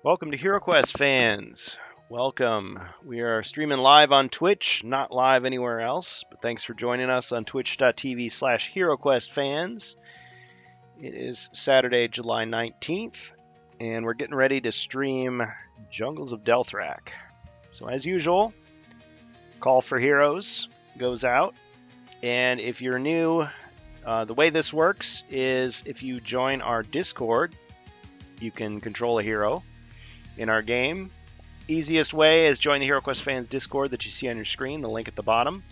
Welcome to HeroQuest fans. Welcome. We are streaming live on Twitch, not live anywhere else, but thanks for joining us on twitch.tv/HeroQuest fans. It is Saturday, July 19th, and we're getting ready to stream Jungles of Delthrak. So as usual, Call for Heroes goes out, and if you're new, the way this works is if you join our Discord, you can control a hero in our game. Easiest way is join the HeroQuest fans Discord that you see on your screen, the link at the bottom.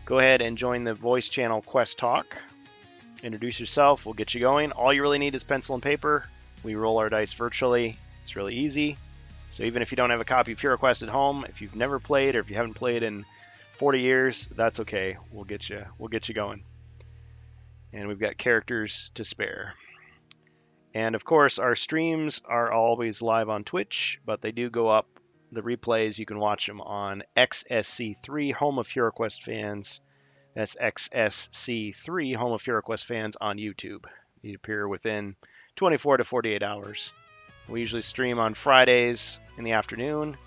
Go ahead and join the voice channel Quest Talk. Introduce yourself, we'll get you going. All you really need is pencil and paper. We roll our dice virtually. It's really easy. So even if you don't have a copy of HeroQuest at home, if you've never played or if you haven't played in 40 years, that's okay. We'll get you going. And we've got characters to spare. And of course, our streams are always live on Twitch, but they do go up. The replays, you can watch them on XSC3, home of HeroQuest fans. That's XSC3, home of HeroQuest fans on YouTube. They appear within 24 to 48 hours. We usually stream on Fridays in the afternoon,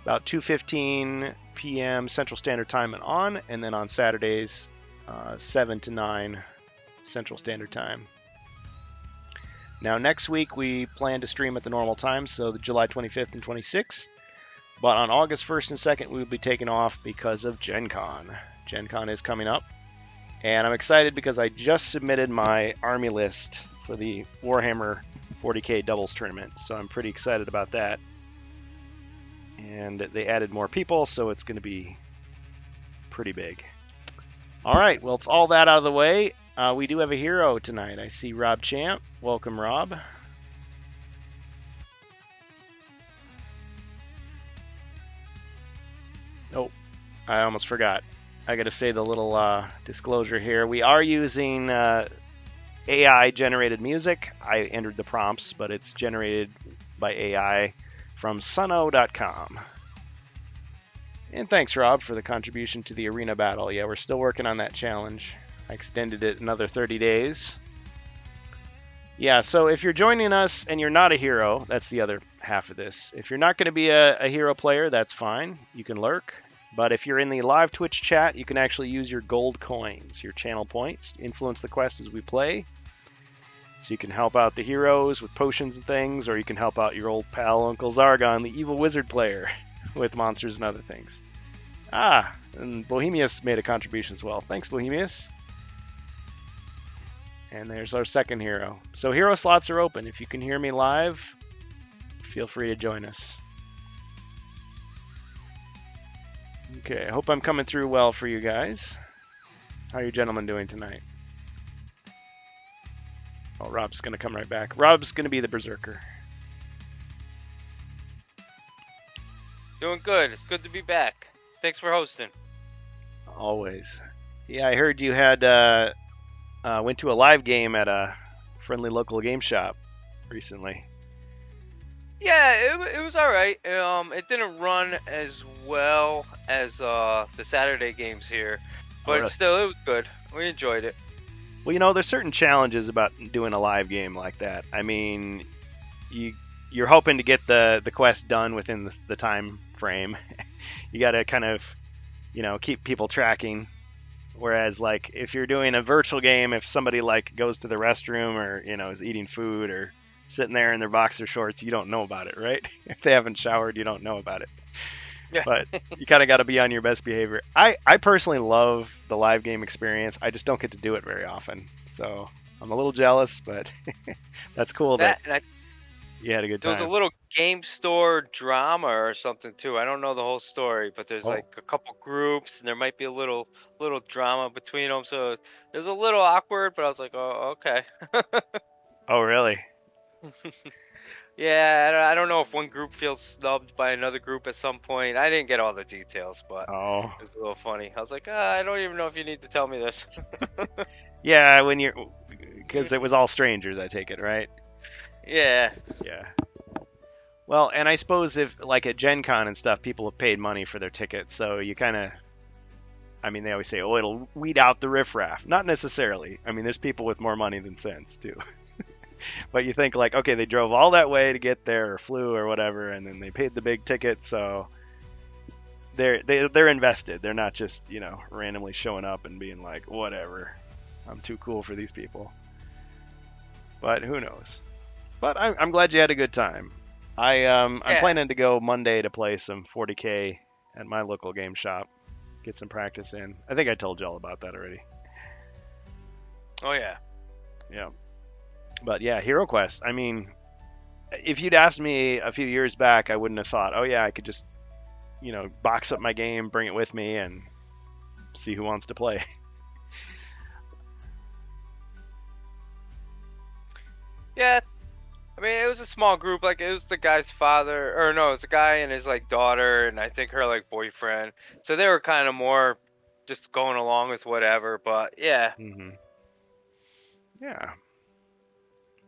about 2:15 p.m. Central Standard Time and on, and then on Saturdays, 7 to 9 Central Standard Time. Now, next week, we plan to stream at the normal time, so the July 25th and 26th. But on August 1st and 2nd, we will be taking off because of Gen Con. Gen Con is coming up. And I'm excited because I just submitted my army list for the Warhammer 40K doubles tournament. So I'm pretty excited about that. And they added more people, so it's going to be pretty big. All right, well, with all that out of the way, we do have a hero tonight. I see Rob Champ. Welcome, Rob. Oh, I almost forgot. I got to say the little disclosure here. We are using AI-generated music. I entered the prompts, but it's generated by AI from Suno.com. And thanks, Rob, for the contribution to the arena battle. Yeah, we're still working on that challenge. I extended it another 30 days. Yeah, so if you're joining us and you're not a hero, that's the other half of this. If you're not going to be a hero player, that's fine. You can lurk. But if you're in the live Twitch chat, you can actually use your gold coins, your channel points, to influence the quest as we play. So you can help out the heroes with potions and things, or you can help out your old pal Uncle Zargon, the evil wizard player, with monsters and other things. And Bohemius made a contribution as well. Thanks, Bohemius. And there's our second hero. So hero slots are open. If you can hear me live, feel free to join us. Okay, I hope I'm coming through well for you guys. How are you gentlemen doing tonight? Oh, Rob's going to come right back. Rob's going to be the berserker. Doing good. It's good to be back. Thanks for hosting. Always. Yeah, I heard you had went to a live game at a friendly local game shop recently. Yeah, it was all right. It didn't run as well as the Saturday games here, but really? Still, it was good. We enjoyed it. Well, you know, there's certain challenges about doing a live game like that. I mean, you're hoping to get the quest done within the time frame. You got to kind of, keep people tracking. Whereas, like, if you're doing a virtual game, if somebody, like, goes to the restroom or, is eating food or sitting there in their boxer shorts, you don't know about it, right? If they haven't showered, you don't know about it. Yeah. But you kind of got to be on your best behavior. I personally love the live game experience. I just don't get to do it very often. So I'm a little jealous, but that's cool that you had a good time. There was a little game store drama or something too. I don't know the whole story, but there's like a couple groups, and there might be a little drama between them. So it was a little awkward, but I was like, oh, okay. Oh, really? Yeah, I don't know if one group feels snubbed by another group at some point. I didn't get all the details, but it was a little funny. I was like, I don't even know if you need to tell me this. Yeah, because it was all strangers, I take it, right? Yeah. Yeah. Well, and I suppose if, like at Gen Con and stuff, people have paid money for their tickets, so you kind of, they always say, it'll weed out the riffraff. Not necessarily. There's people with more money than sense, too. But you think like, okay, they drove all that way to get there or flew or whatever, and then they paid the big ticket, so they're invested. They're not just, randomly showing up and being like, whatever, I'm too cool for these people. But who knows? But I'm glad you had a good time. I'm planning to go Monday to play some 40K at my local game shop, get some practice in. I think I told you all about that already. Oh yeah. Yeah. But yeah, Hero Quest. I mean, if you'd asked me a few years back, I wouldn't have thought, oh yeah, I could just, box up my game, bring it with me, and see who wants to play. Yeah. I mean, it was a small group. Like, it was the guy's father, or no, it was the guy and his like daughter, and I think her like boyfriend. So they were kind of more just going along with whatever. But yeah. Mm-hmm. Yeah.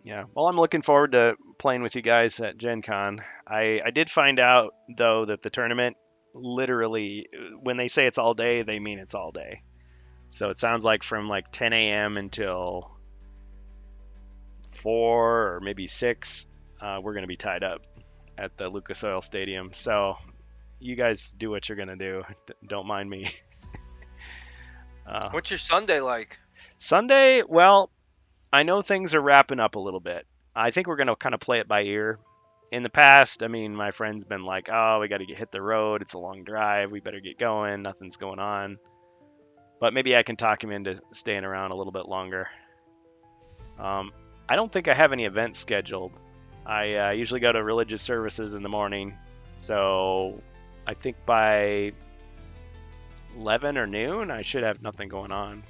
Yeah. Well, I'm looking forward to playing with you guys at Gen Con. I did find out, though, that the tournament, literally, when they say it's all day, they mean it's all day. So it sounds like from like 10 a.m. until 4 or maybe 6, we're going to be tied up at the Lucas Oil Stadium. So you guys do what you're going to do. Don't mind me. What's your Sunday like? Sunday, well, I know things are wrapping up a little bit. I think we're going to kind of play it by ear. In the past, I mean, my friend's been like, oh, we got to hit the road. It's a long drive. We better get going. Nothing's going on. But maybe I can talk him into staying around a little bit longer. I don't think I have any events scheduled. I usually go to religious services in the morning. So I think by 11 or noon, I should have nothing going on.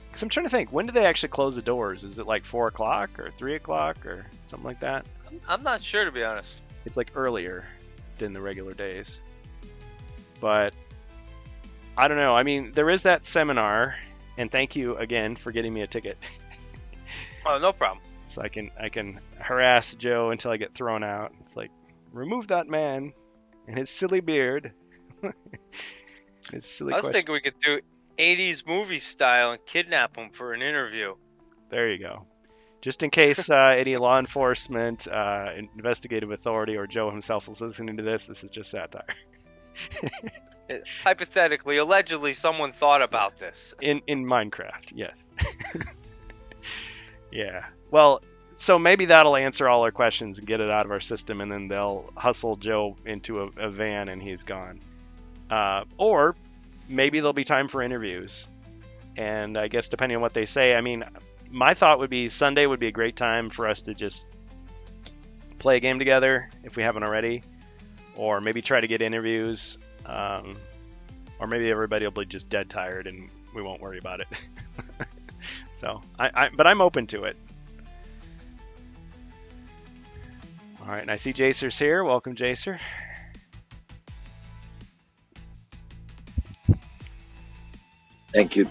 Because I'm trying to think, when do they actually close the doors? Is it like 4 o'clock or 3 o'clock or something like that? I'm not sure, to be honest. It's like earlier than the regular days. But I don't know. I mean, there is that seminar, and thank you again for getting me a ticket. Oh, no problem. So I can harass Joe until I get thrown out. It's like, remove that man and his silly beard. His silly I was thinking we could do 80s movie style and kidnap him for an interview. There you go. Just in case any law enforcement, investigative authority, or Joe himself was listening to this, this is just satire. Hypothetically, allegedly, someone thought about this. In Minecraft, yes. Yeah. Well, so maybe that'll answer all our questions and get it out of our system, and then they'll hustle Joe into a van and he's gone. Or maybe there'll be time for interviews. And I guess depending on what they say, I mean, my thought would be Sunday would be a great time for us to just play a game together if we haven't already, or maybe try to get interviews, or maybe everybody will be just dead tired and we won't worry about it. So, but I'm open to it. All right, and I see Jacer's here. Welcome, Jacer. Thank you.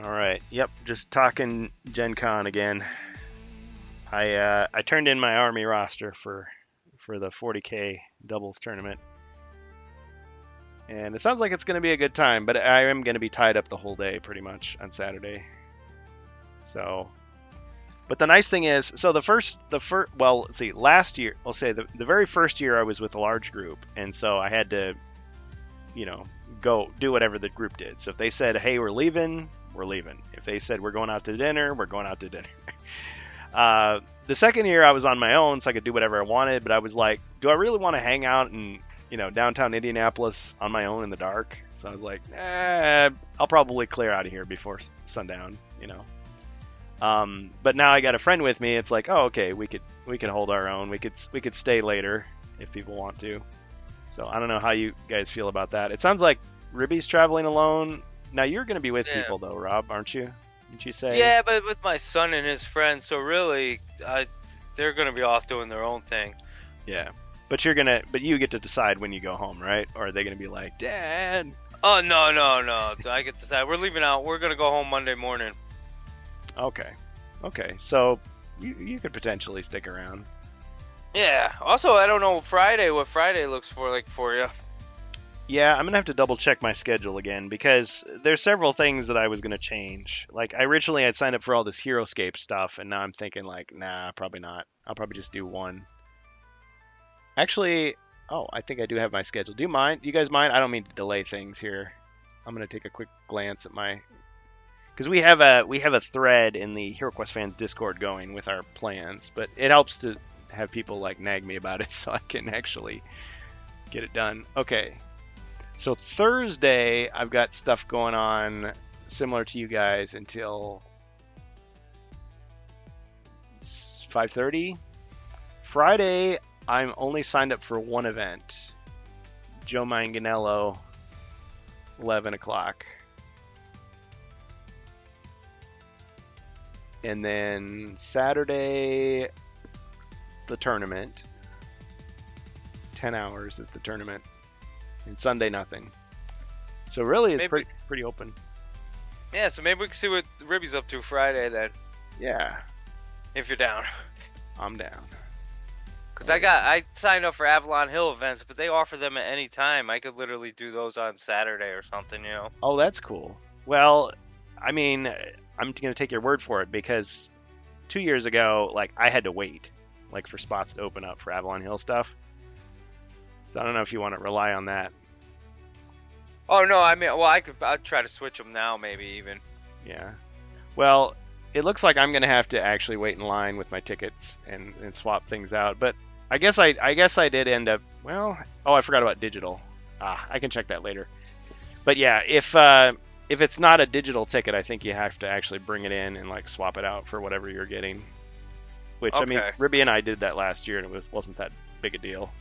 All right. Yep. Just talking Gen Con again. I turned in my Army roster for the 40K doubles tournament, and it sounds like it's going to be a good time. But I am going to be tied up the whole day, pretty much, on Saturday. So, but the nice thing is, so well, let's see, last year, I'll say the very first year I was with a large group, and so I had to, go do whatever the group did. So if they said, hey, we're leaving, we're leaving. If they said we're going out to dinner, we're going out to dinner. The second year I was on my own, so I could do whatever I wanted, but I was like, do I really want to hang out in, downtown Indianapolis on my own in the dark? So I was like, I'll probably clear out of here before sundown, But now I got a friend with me. It's like, oh, okay, we could hold our own. We could stay later if people want to. So I don't know how you guys feel about that. It sounds like Ribby's traveling alone. Now you're going to be with people though, Rob, aren't you? Didn't you say? Yeah, but with my son and his friends. So really, they're going to be off doing their own thing. Yeah, but you get to decide when you go home, right? Or are they going to be like, Dad? Oh no! I get to decide. We're leaving out. We're going to go home Monday morning. Okay. So you could potentially stick around. Yeah. Also, I don't know what Friday looks for you. Yeah, I'm gonna have to double check my schedule again because there's several things that I was gonna change. Like originally I'd signed up for all this HeroScape stuff, and now I'm thinking like, nah, probably not. I'll probably just do one. Actually, oh, I think I do have my schedule. Do you mind? You guys mind? I don't mean to delay things here. I'm gonna take a quick glance at my because we have a thread in the HeroQuest fans Discord going with our plans, but it helps to have people like nag me about it so I can actually get it done. Okay. So Thursday, I've got stuff going on similar to you guys until 5:30. Friday, I'm only signed up for one event. Joe Manganiello, 11 o'clock. And then Saturday, the tournament. 10 hours is the tournament. And Sunday, nothing. So really, it's pretty open. Yeah, so maybe we can see what Ribby's up to Friday then. Yeah. If you're down. I'm down. Because I signed up for Avalon Hill events, but they offer them at any time. I could literally do those on Saturday or something, you know. Oh, that's cool. Well, I mean, I'm going to take your word for it because 2 years ago, like, I had to wait, like, for spots to open up for Avalon Hill stuff. So I don't know if you want to rely on that. Oh no, I mean, well, I'd try to switch them now, maybe even. Yeah. Well, it looks like I'm gonna have to actually wait in line with my tickets and swap things out. But I guess I did end up. Well, oh, I forgot about digital. I can check that later. But yeah, if it's not a digital ticket, I think you have to actually bring it in and like swap it out for whatever you're getting. Which okay. I mean, Ribby and I did that last year, and it wasn't that big a deal.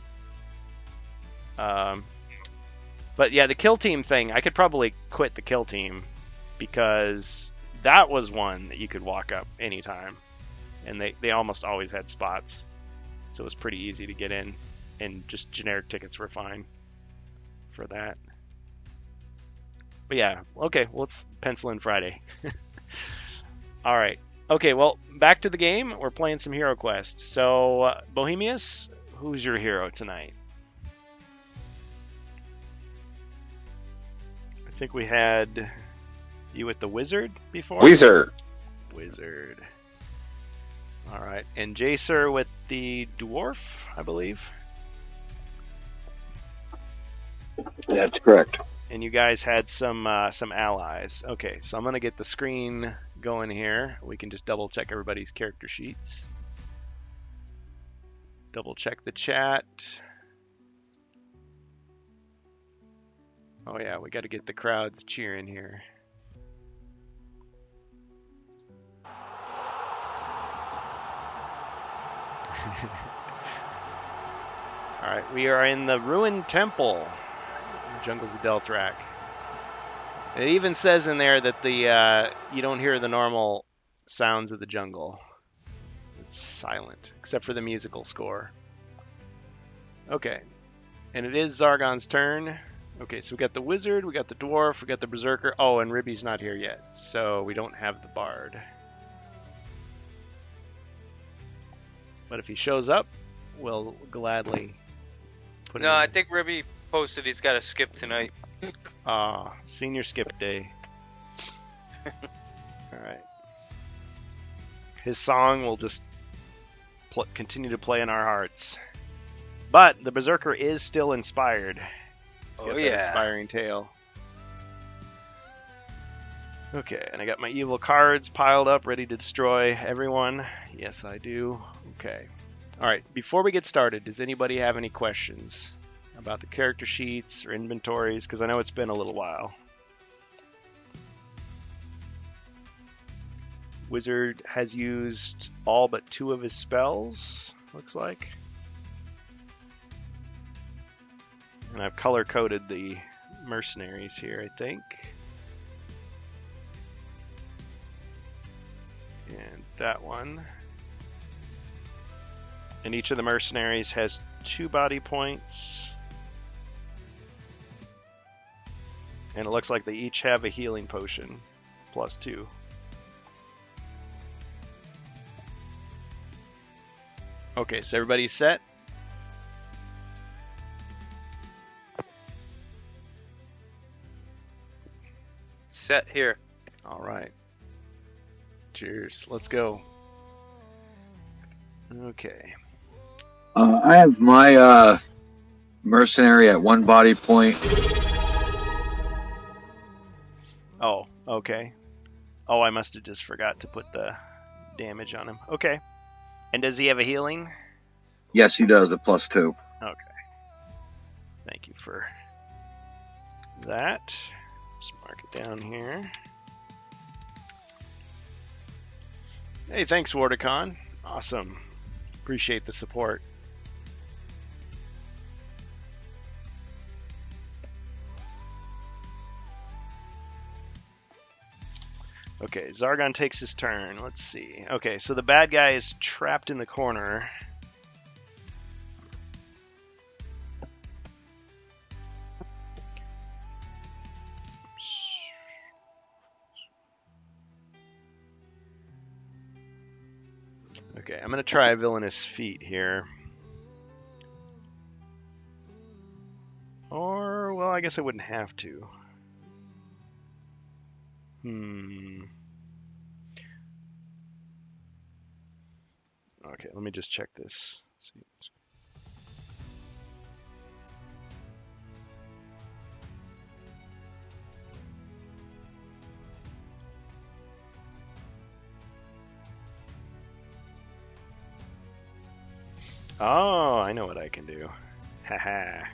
But yeah, the kill team thing, I could probably quit the kill team because that was one that you could walk up anytime, and they almost always had spots, so it was pretty easy to get in, and just generic tickets were fine for that. But yeah, okay, well, let's pencil in Friday. All right. Okay, well, back to the game. We're playing some HeroQuest. So, Bohemius, who's your hero tonight? I think we had you with the Wizard before? Wizard. All right. And Jacer with the Dwarf, I believe. That's correct. And you guys had some allies. Okay, so I'm going to get the screen going here. We can just double check everybody's character sheets. Double check the chat. Oh yeah, we got to get the crowds cheering here. All right, we are in the ruined temple, in the jungles of Delthrak. It even says in there that the you don't hear the normal sounds of the jungle. It's silent, except for the musical score. Okay, and it is Zargon's turn. Okay, so we got the Wizard, we got the Dwarf, we got the Berserker. Oh, and Ribby's not here yet, so we don't have the Bard. But if he shows up, we'll gladly put him in. I think Ribby posted he's got to skip tonight. Senior skip day. Alright. His song will just continue to play in our hearts. But the Berserker is still inspired. Oh yeah. Inspiring tale. Okay, and I got my evil cards piled up, ready to destroy everyone. Yes, I do. Okay. Alright, before we get started, does anybody have any questions about the character sheets or inventories? Because I know it's been a little while. Wizard has used all but 2 of his spells, looks like. And I've color-coded the mercenaries here, I think. And that one. And each of the mercenaries has 2 body points. And it looks like they each have a healing potion, +2. Okay, so everybody's set? set here. All right. Cheers. Let's go. Okay. I have my mercenary at 1 body point. Oh, okay. Oh, I must have just forgot to put the damage on him. Okay. And does he have a healing? Yes, he does, a +2. Okay. Thank you for that. Just mark it down here. Hey, thanks, Wardicon. Awesome. Appreciate the support. Okay, Zargon takes his turn. Let's see. Okay, so the bad guy is trapped in the corner. Okay, I'm going to try a villainous feat here. Or, well, I guess I wouldn't have to. Okay, let me just check this. Let's see. Oh, I know what I can do. Haha.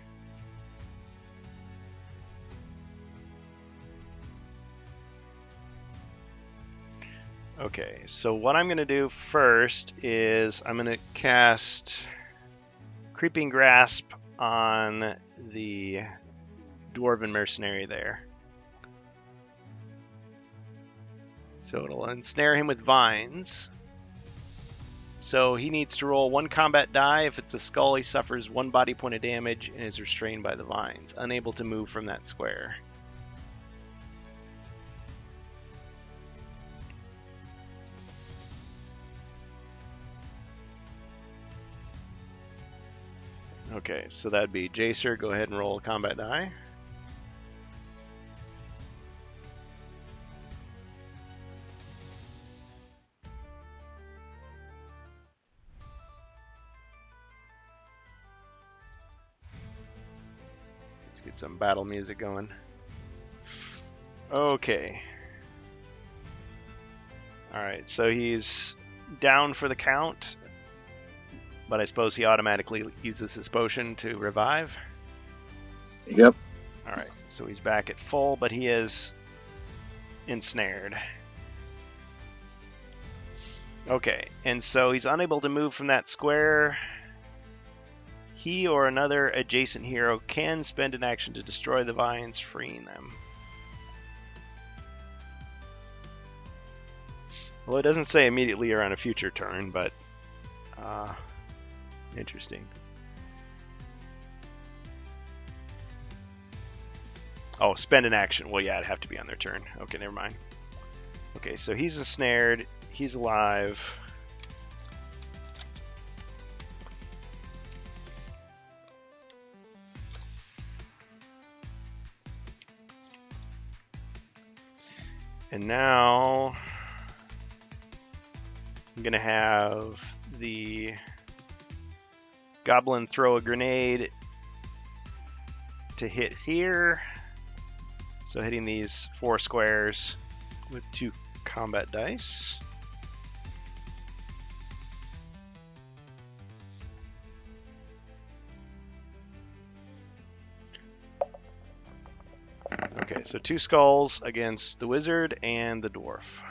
Okay, so what I'm going to do first is I'm going to cast Creeping Grasp on the Dwarven Mercenary there. So it'll ensnare him with vines. So he needs to roll 1 combat die. If it's a skull, he suffers 1 body point of damage and is restrained by the vines, unable to move from that square. Okay, so that'd be Jacer. Go ahead and roll a combat die. Let's get some battle music going. Okay. Alright, so he's down for the count. But I suppose he automatically uses his potion to revive. Yep. Alright, so he's back at full, but he is ensnared. Okay, and so he's unable to move from that square. He or another adjacent hero can spend an action to destroy the vines, freeing them. Well, it doesn't say immediately or on a future turn, but interesting. Oh, spend an action. Well, yeah, it'd have to be on their turn. Okay, never mind. Okay, so he's ensnared. He's alive. And now I'm going to have the Goblin throw a grenade to hit here. So hitting these 4 squares with 2 combat dice. Okay, so 2 skulls against the wizard and the dwarf.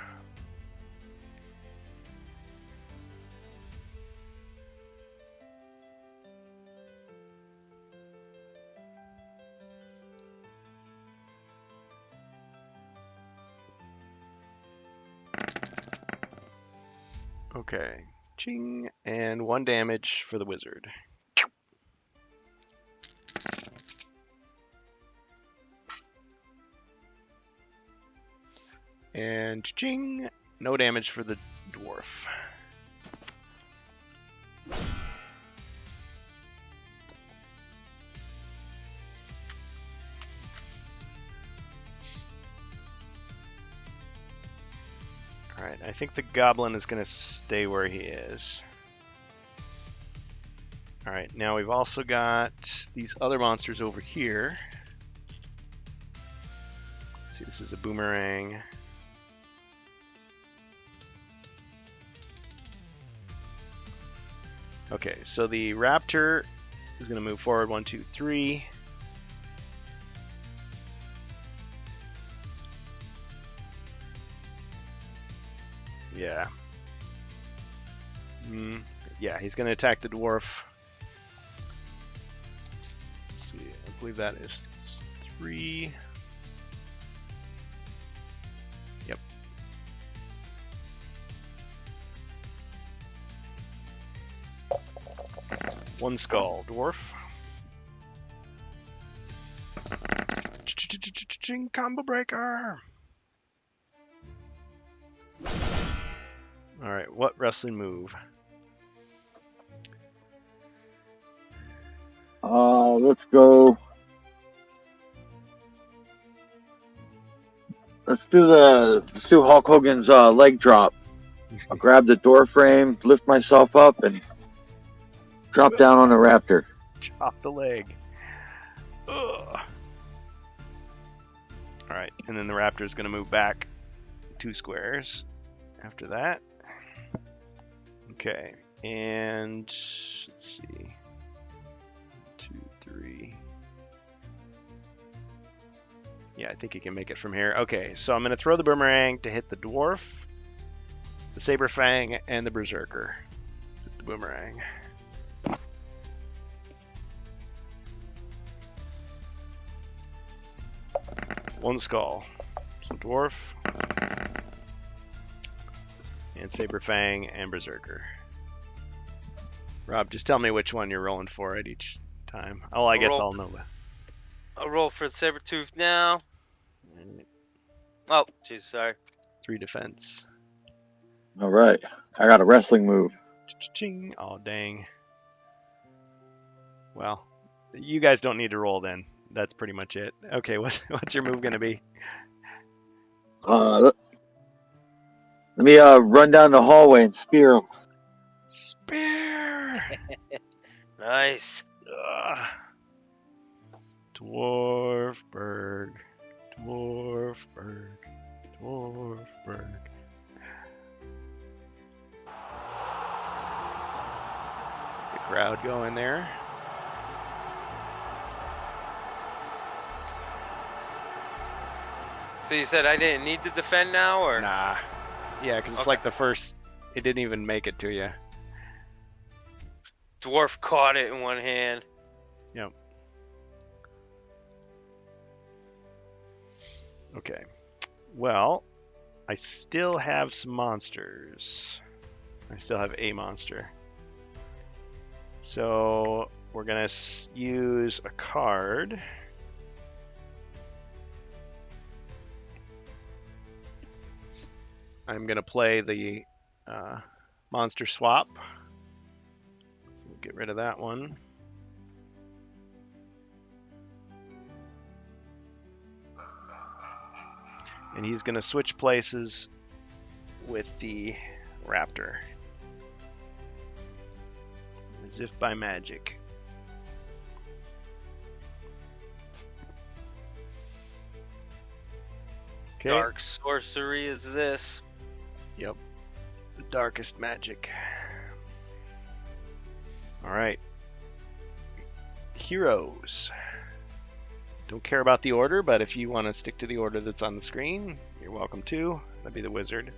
Okay, ching, and 1 damage for the wizard. And ching, no damage for the dwarf. Alright, I think the goblin is going to stay where he is. Alright, now we've also got these other monsters over here. Let's see, this is a boomerang. Okay, so the raptor is going to move forward 1, 2, 3. Yeah. Yeah, he's going to attack the dwarf. Let's see, I believe that is 3. Yep. One skull, dwarf. Combo breaker. All right, what wrestling move? Let's go. Let's do Hulk Hogan's leg drop. I'll grab the door frame, lift myself up, and drop down on the raptor. Chop the leg. Ugh. All right, and then the raptor is going to move back 2 squares after that. Okay, and let's see. 2, 3. Yeah, I think he can make it from here. Okay, so I'm going to throw the boomerang to hit the dwarf, the saber fang, and the berserker. Hit the boomerang. One skull. So dwarf. And saber fang and berserker. Rob, just tell me which one you're rolling for at each time. Oh, I guess I'll know that. I'll roll for the Sabertooth now. Oh, jeez, sorry. 3 defense. All right. I got a wrestling move. Ching. Oh, dang. Well, you guys don't need to roll then. That's pretty much it. Okay, what's your move going to be? Let me run down the hallway and spear him. Spear! Nice. Dwarfberg. Dwarfberg. Dwarfberg. The crowd going there. So you said I didn't need to defend now, or? Nah. Yeah, because it's like the first... It didn't even make it to you. Dwarf caught it in one hand. Yep. Okay. Well, I still have some monsters. I still have a monster. So we're going to use a card. I'm going to play the monster swap. We'll get rid of that one. And he's going to switch places with the raptor. As if by magic. Okay. Dark sorcery is this. Yep. The darkest magic. Alright. Heroes. Don't care about the order, but if you want to stick to the order that's on the screen, you're welcome to. That'd be the wizard.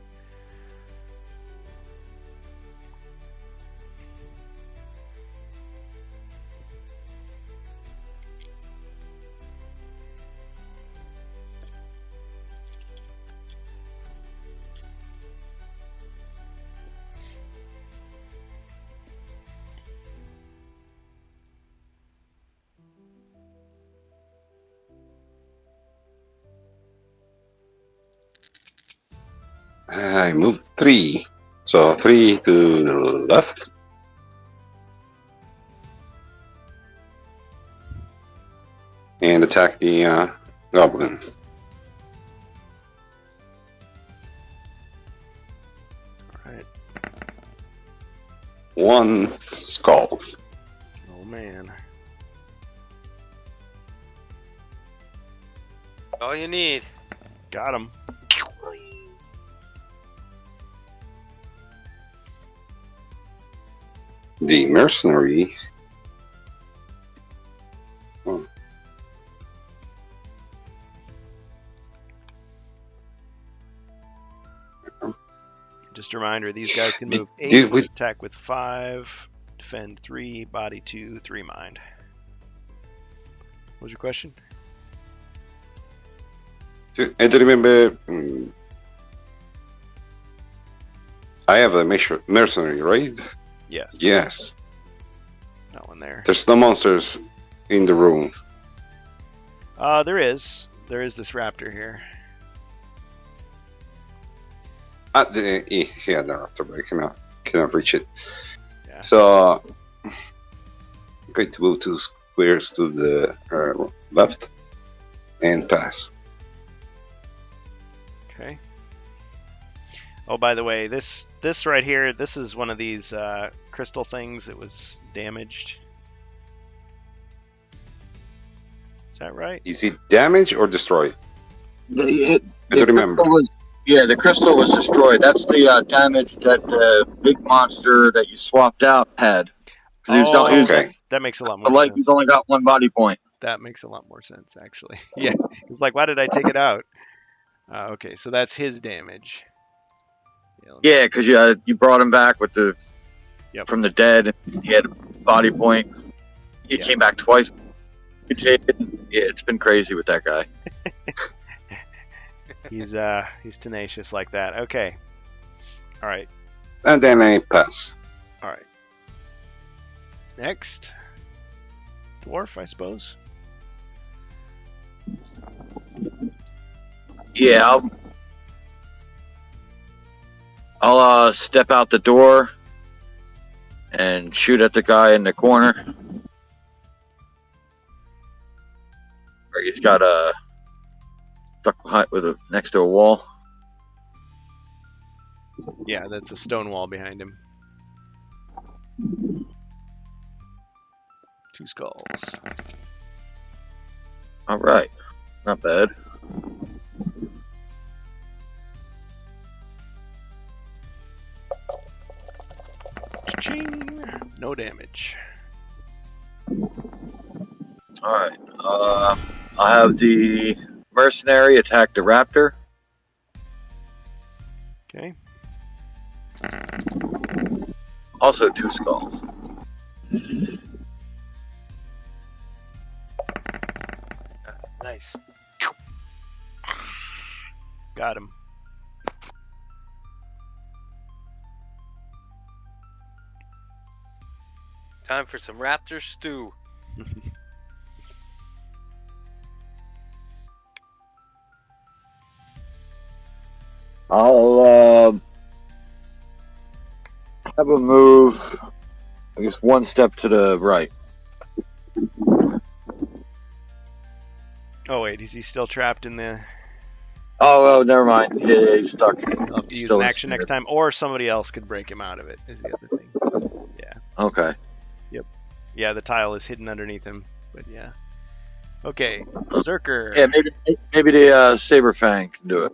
I moved 3. So 3 to the left. And attack the goblin. 1 skull. Oh man. All you need. Got him. The mercenary. Just a reminder, these guys can move 8, Dude, we- attack with 5, defend 3, body 2, 3 mind. What was your question? I don't remember. I have a mercenary, right? Yes. Yes. That one there. There's no monsters in the room. There is. There is this raptor here. Yeah, the raptor, but I cannot reach it. Yeah. So I'm going to move 2 squares to the left and pass. Okay. Oh, by the way, this right here, this is one of these crystal things that was damaged. Is that right? Is it damaged or destroyed? I don't remember. The crystal was destroyed. That's the damage that the big monster that you swapped out had. 'Cause he was Oh, he was- Okay. That makes a lot the more light, sense. he's only got 1 body point. That makes a lot more sense, actually. Yeah. It's like, why did I take it out? Okay, so that's his damage. Yeah, because you brought him back with the from the dead. He had a body point. He came back twice. Yeah, it's been crazy with that guy. He's tenacious like that. Okay. All right. And then I pass. All right. Next, dwarf, I suppose. Yeah, I'll step out the door and shoot at the guy in the corner. Where he's got stuck behind next to a wall. Yeah, that's a stone wall behind him. 2 skulls. All right, not bad. Ching! No damage. All right, I'll have the mercenary attack the raptor. Okay. Also 2 skulls. Nice. Got him. Time for some raptor stew. I'll have a move, I guess 1 step to the right. Oh wait, is he still trapped in the? Oh, never mind. Yeah, he's stuck. I'll have to use Still an action in next time, or somebody else could break him out of it. Is the other thing. Okay. Yeah, the tile is hidden underneath him, but yeah. Okay, Berserker. Yeah, maybe the Saber Fang can do it.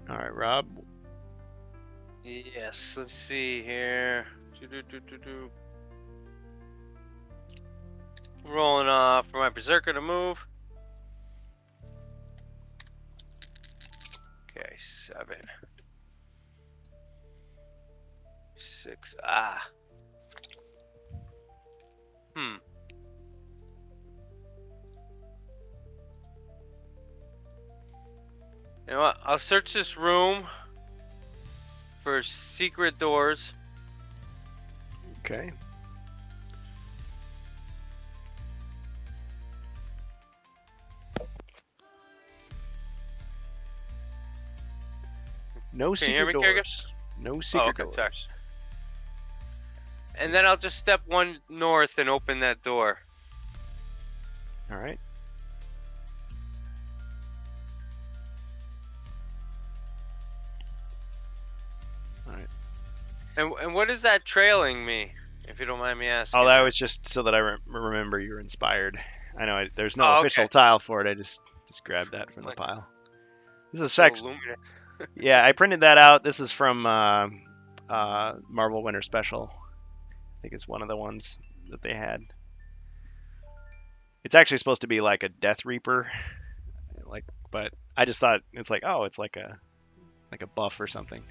All right, Rob. Yes, let's see here. Do-do-do-do-do. Rolling off for my Berserker to move. Okay, 7. 6. You know what? I'll search this room for secret doors. Okay. No Can you hear secret me, Kerrigan? doors. No secret doors. Sorry. And then I'll just step 1 north and open that door. All right. And what is that trailing me, if you don't mind me asking? Oh, that was just so that I remember you're inspired. I know there's no Oh, official okay. tile for it. I just grabbed that from the Like, pile. This is so section. luminous. Yeah, I printed that out. This is from Marvel Winter Special. I think it's one of the ones that they had. It's actually supposed to be like a Death Reaper, but I just thought it's like, oh, it's like a buff or something.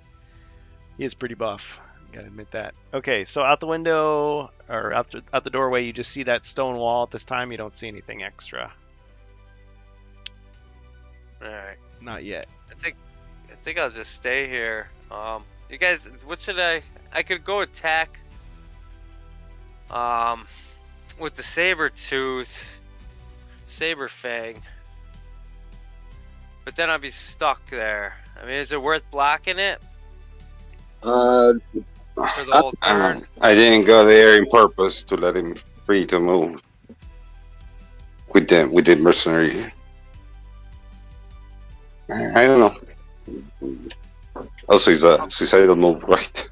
He is pretty buff. Gotta admit that. Okay, so out the window or out the doorway, you just see that stone wall. At this time, you don't see anything extra. All right. Not yet. I think I'll just stay here. You guys, what should I could go attack. With the saber fang. But then I'll be stuck there. I mean, is it worth blocking it for the whole turn? I didn't go there in purpose to let him free to move with the mercenary. I don't know. Also, it's a suicidal move, right?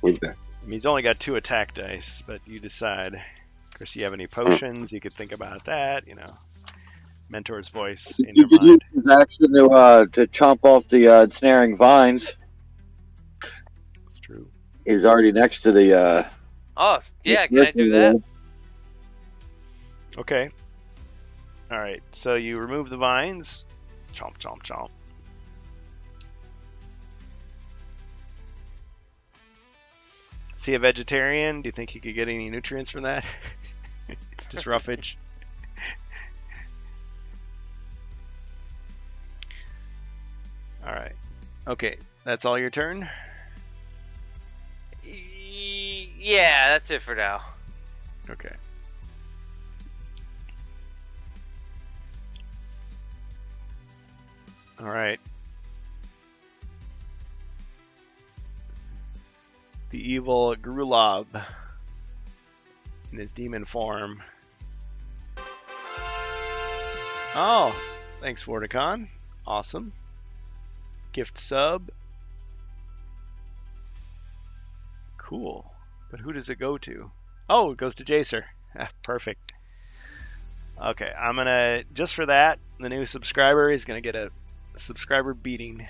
With that. I mean, he's only got 2 attack dice, but you decide. Of course, you have any potions, you could think about that, Mentor's voice in your You could use mind. his action to chomp off the ensnaring vines. It's true. He's already next to the. Oh, yeah, can I do that? Okay. All right. So you remove the vines. Chomp, chomp, chomp. Is he a vegetarian? Do you think he could get any nutrients from that? Just roughage. All right. Okay. That's all your turn? Yeah, that's it for now. Okay. All right. The evil Grulob in his demon form. Oh, thanks, Vorticon. Awesome. Gift sub. Cool. But who does it go to? Oh, it goes to Jacer. Perfect. Okay, I'm going to, just for that, the new subscriber is going to get a subscriber beating.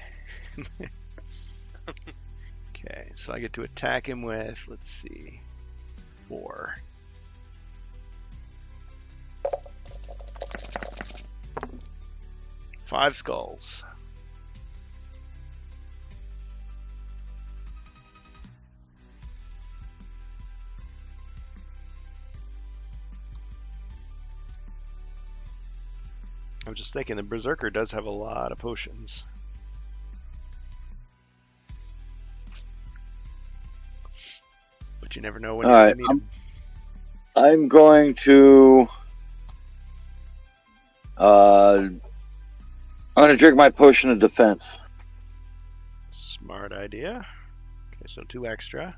Okay, so I get to attack him with, let's see, 4. Five skulls. I'm just thinking the Berserker does have a lot of potions. But you never know when you're going to need them. I'm going to. I'm going to drink my potion of defense. Smart idea. Okay, so 2 extra.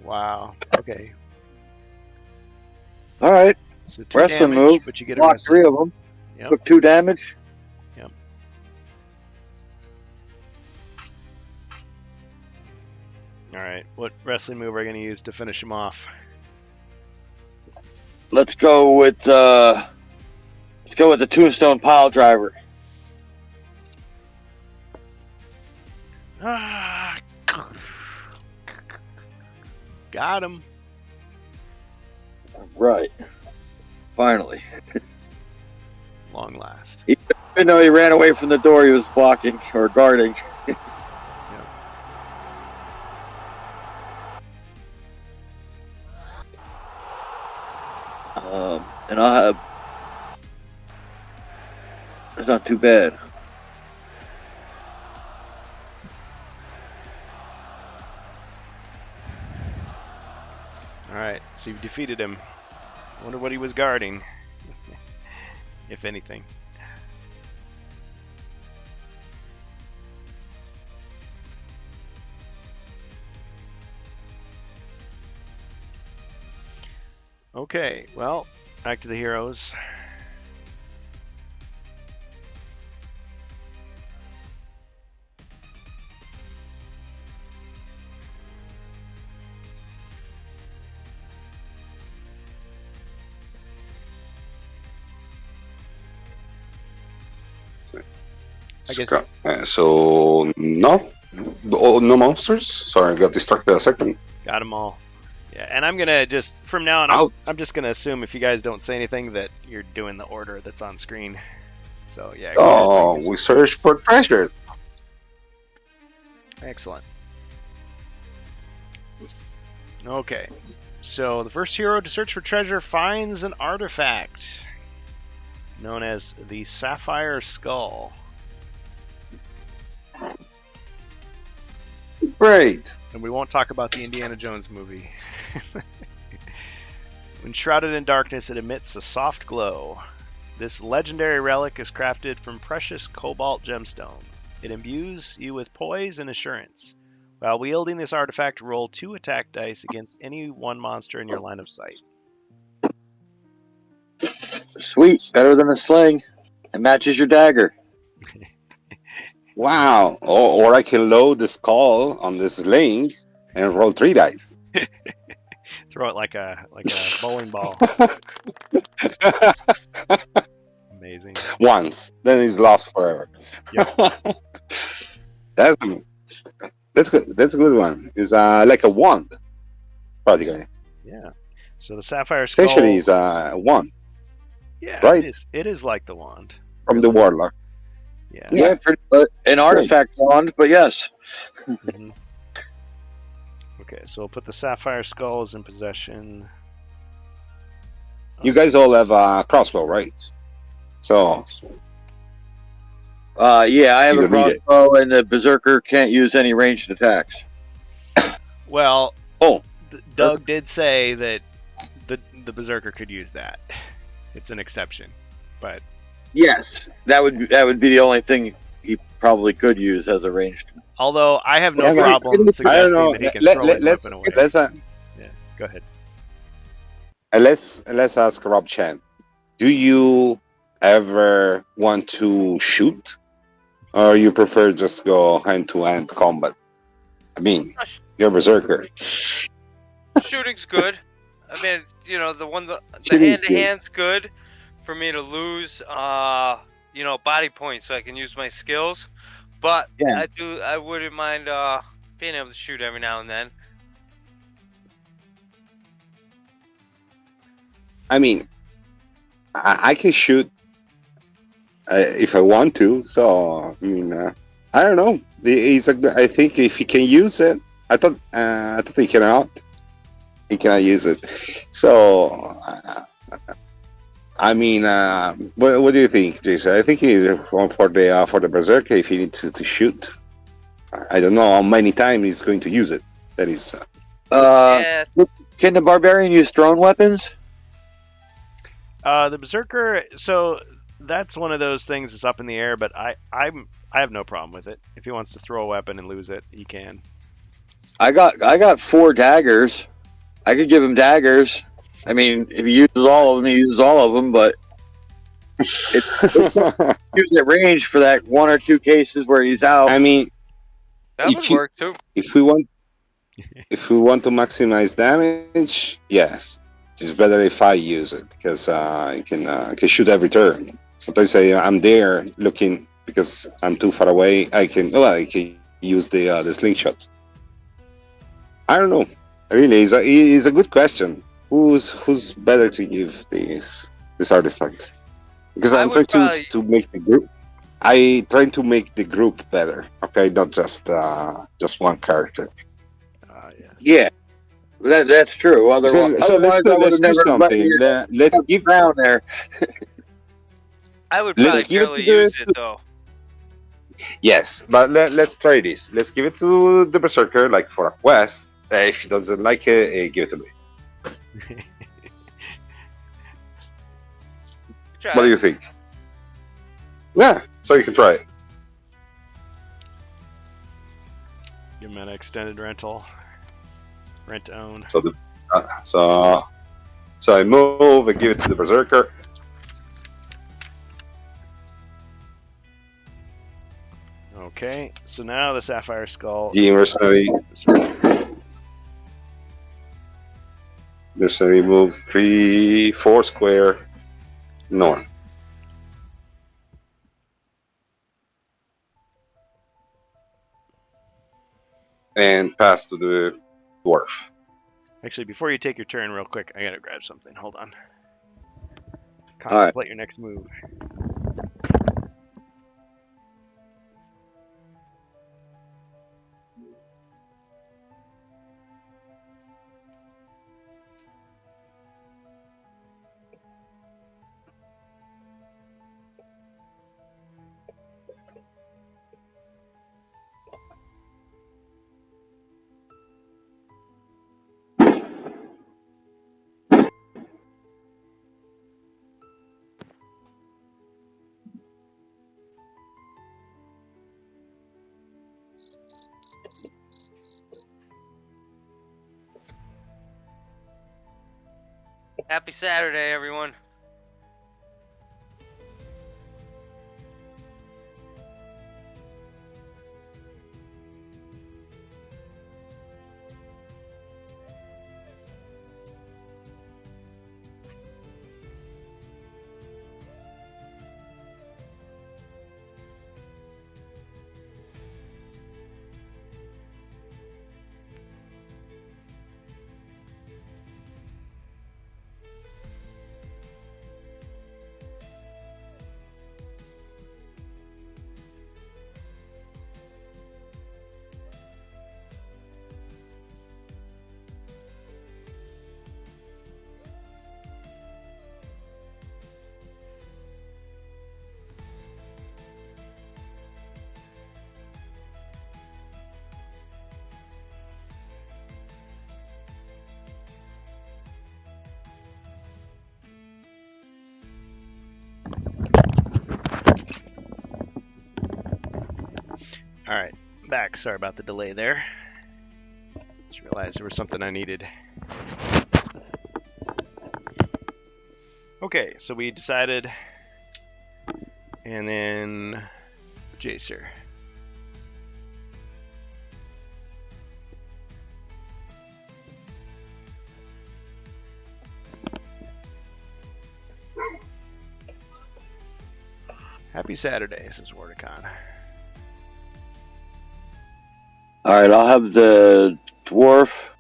Wow. Okay. All right. So 2 wrestling damage, move. but you get a Block wrestling. 3 of them. Yep. Took 2 damage. Yep. All right. What wrestling move are you going to use to finish him off? Let's go with the Tombstone Pile Driver. Ah, got him. Right. Finally. Long last. Even though he ran away from the door he was blocking or guarding. And I'll have. It's not too bad. All right, so you've defeated him. I wonder what he was guarding, if anything. Okay, well, back to the heroes. I guess. So no monsters. Sorry, I got distracted a second. Got them all. Yeah, and I'm gonna just from now on, I'm just gonna assume if you guys don't say anything that you're doing the order that's on screen. So yeah. Oh, we search for treasure. Excellent. Okay, so the first hero to search for treasure finds an artifact known as the Sapphire Skull. Great. And we won't talk about the Indiana Jones movie. When shrouded in darkness, it emits a soft glow. This legendary relic is crafted from precious cobalt gemstone. It imbues you with poise and assurance. While wielding this artifact, roll 2 attack dice against any one monster in your line of sight. Sweet, better than a sling. It matches your dagger. Wow. Or I can load the skull on this sling and roll 3 dice. Throw it like a bowling ball. Amazing. Once, then it's lost forever. Yep. That's good. That's a good one. It's like a wand, practically. Yeah. So the Sapphire Skull Essentially, is a wand. Yeah, right. It is like the wand from the warlock. Yeah. An artifact wand, but yes. Mm-hmm. Okay, so we'll put the Sapphire Skulls in possession. You guys all have a crossbow, right? So. Yeah, I have a crossbow, and the Berserker can't use any ranged attacks. Well, Doug did say that the Berserker could use that. It's an exception, but yes, that would be the only thing he probably could use as a ranged. Although I have no problem suggesting that he can throw his weapon away. Yeah, go ahead. Let's ask Rob Chen. Do you ever want to shoot, or you prefer just go hand-to-hand combat? I mean, you're a Berserker. Shooting's good. I mean, the hand-to-hand's good for me to lose, body points so I can use my skills. But yeah. I wouldn't mind being able to shoot every now and then. I mean, I can shoot if I want to. So I mean, I don't know. I think if he can use it, I thought he cannot. He cannot use it. So I mean, what do you think, Jason? I think he's for the Berserker if he needs to shoot. I don't know how many times he's going to use it. That is. Can the Barbarian use thrown weapons? The Berserker. So that's one of those things that's up in the air. But I have no problem with it. If he wants to throw a weapon and lose it, he can. I got 4 daggers. I could give him daggers. I mean, if he uses all of them, he uses all of them, but it's at range for that 1 or 2 cases where he's out. I mean, that would work too. If we want to maximize damage, yes, it's better if I use it because I can shoot every turn. Sometimes I'm there looking because I'm too far away. I can use the slingshot. I don't know. Really, it's a good question. Who's better to give this artifact? Because I'm trying to make the group. I trying to make the group better. Okay, not just one character. Yes. Yeah, that's true. Otherwise, let's do something. Let's give down there. I would probably use it though. Yes, but let's try this. Let's give it to the Berserker, like for a quest. If he doesn't like it, give it to me. What do you think? Yeah, so you can try it. Give him an extended rental. Rent to own. So So I move, I give it to the Berserker. Okay, so now the Sapphire Skull. The Mercenary moves 4 square north. And pass to the dwarf. Actually, before you take your turn, real quick, I gotta grab something. Hold on. All right. Contemplate your next move. Happy Saturday, everyone. All right, back. Sorry about the delay there. Just realized there was something I needed. Okay, so we decided, and then Jacer. Happy Saturday, says Wardicon. All right, I'll have the dwarf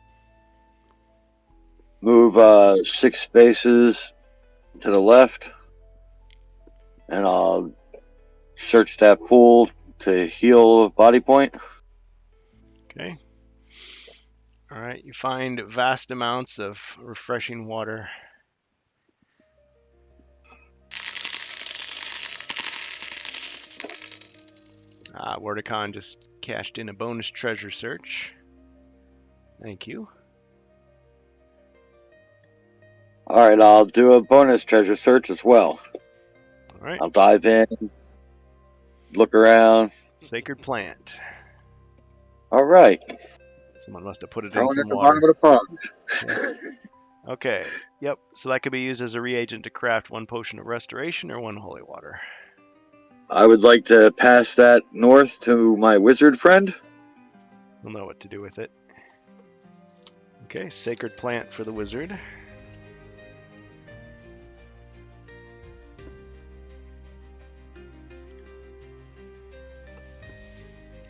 move 6 spaces to the left, and I'll search that pool to heal body point. Okay. All right, you find vast amounts of refreshing water. Wordicon just cashed in a bonus treasure search. Thank you. All right, I'll do a bonus treasure search as well. All right. I'll dive in, look around. Sacred plant. All right. Someone must have put it in Throwing some at the water. bottom of the pond. Okay. Yep. So that could be used as a reagent to craft 1 potion of restoration or 1 holy water. I would like to pass that north to my wizard friend. We'll know what to do with it. Okay, sacred plant for the wizard.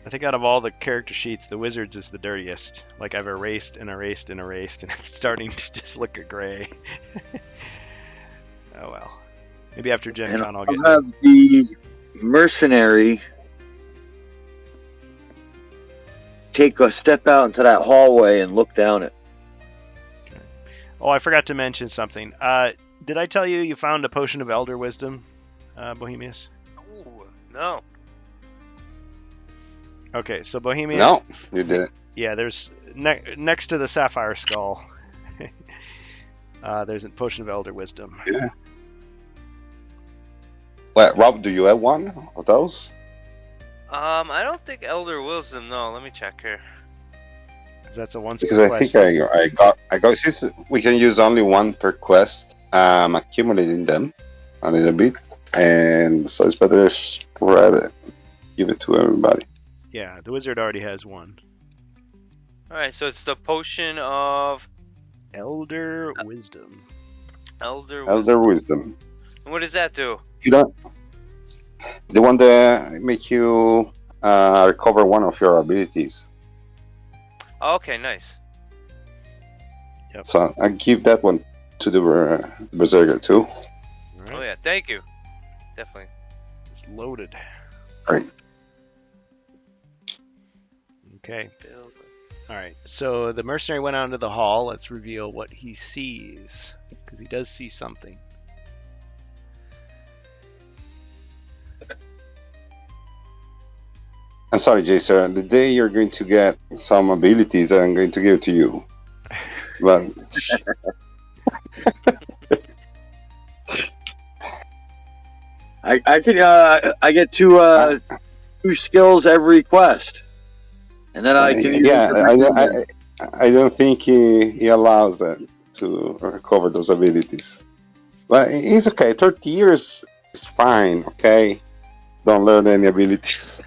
I think out of all the character sheets, the wizard's is the dirtiest. Like I've erased and erased and erased, and it's starting to just look gray. Oh well. Maybe after Gen Con I'll get. Have the mercenary take a step out into that hallway and look down it. Okay. Oh, I forgot to mention something. Did I tell you found a potion of elder wisdom, Bohemius? Ooh, no. Okay, so Bohemius. No, you didn't. Yeah, there's next to the Sapphire Skull. There's a potion of elder wisdom. Yeah. Well, Rob, do you have one of those? I don't think Elder Wisdom. No, let me check here. Because that's a once Because per I quest. think I got. Since we can use only one per quest, I'm accumulating them a little bit, and so it's better to spread it, give it to everybody. Yeah, the wizard already has one. All right, so it's the potion of Elder Wisdom. Elder Wisdom. And what does that do? You don't. The one that make you recover one of your abilities. Oh, okay, nice. Yep. So I give that one to the berserker too. All right. Oh yeah, thank you. Definitely. It's loaded. Right. Okay. All right. So the mercenary went out into the hall. Let's reveal what he sees, because he does see something. I'm sorry, Jason. The day you're going to get some abilities, I'm going to give it to you. But I can I get two skills every quest, and then I can I don't think he allows that to recover those abilities. But it's okay. 30 years is fine. Okay, don't learn any abilities.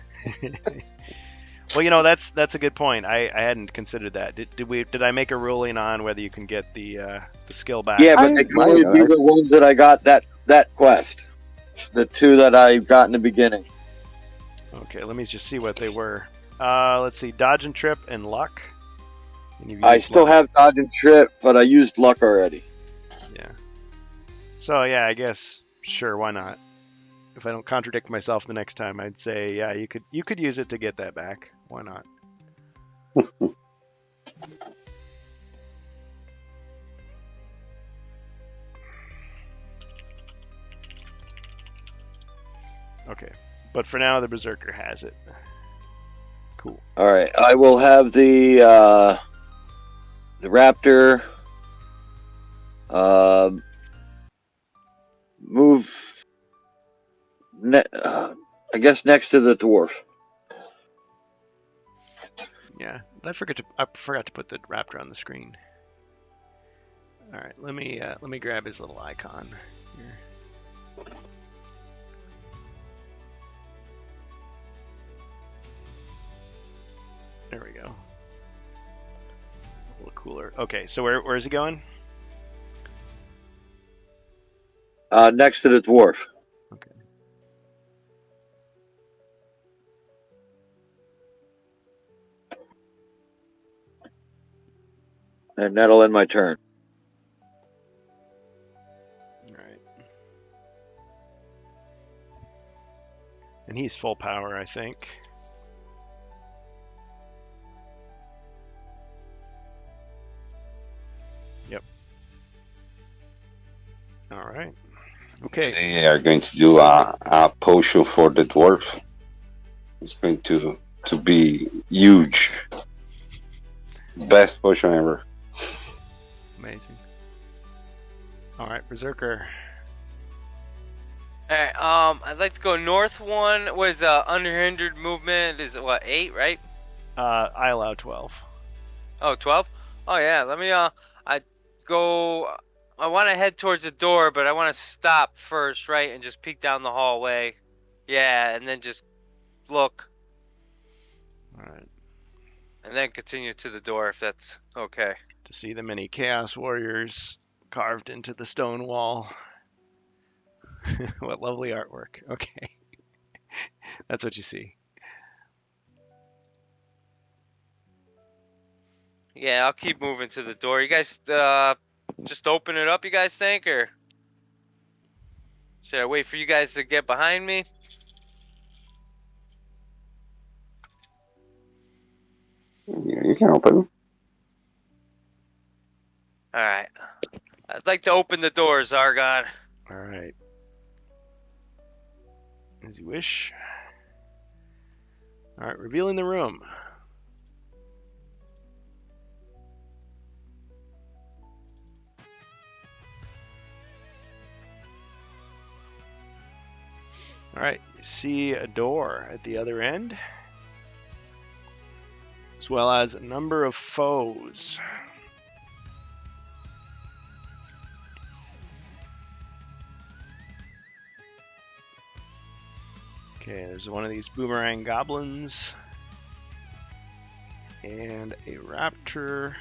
Well, that's a good point. I hadn't considered that. Did I make a ruling on whether you can get the skill back? Yeah, but they can only be the ones that I got that quest. The two that I got in the beginning. Okay, let me just see what they were. Let's see, dodge and trip and luck. I still have dodge and trip, but I used luck already. Yeah. So yeah, I guess sure, why not? If I don't contradict myself the next time, I'd say yeah, you could use it to get that back. Why not? Okay, but for now, the berserker has it. Cool. All right, I will have the raptor move. I guess next to the dwarf. Yeah, I forgot to put the raptor on the screen. All right, let me grab his little icon here. There we go. A little cooler. Okay, so where is he going? Next to the dwarf. Okay. And that'll end my turn. All right. And he's full power, I think. Yep. All right. Okay. They are going to do a potion for the dwarf. It's going to be huge. Best potion ever. Amazing. All right, berserker. All right, I'd like to go north one. Was unhindered movement is what 8, right? I allow 12. Oh, 12? Oh yeah. Let me I want to head towards the door, but I want to stop first, right, and just peek down the hallway. Yeah, and then just look. All right. And then continue to the door if that's okay. To see the many Chaos Warriors carved into the stone wall. What lovely artwork. Okay. That's what you see. Yeah, I'll keep moving to the door. You guys just open it up, you guys think, or should I wait for you guys to get behind me? Yeah, you can open. Alright. I'd like to open the doors, Zargon. All right. As you wish. All right, revealing the room. All right, you see a door at the other end. as well as a number of foes. Okay, there's one of these boomerang goblins and a raptor.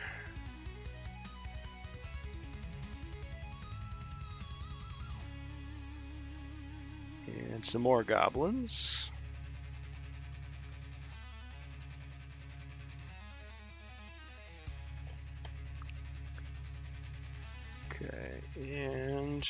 And some more goblins. Okay, and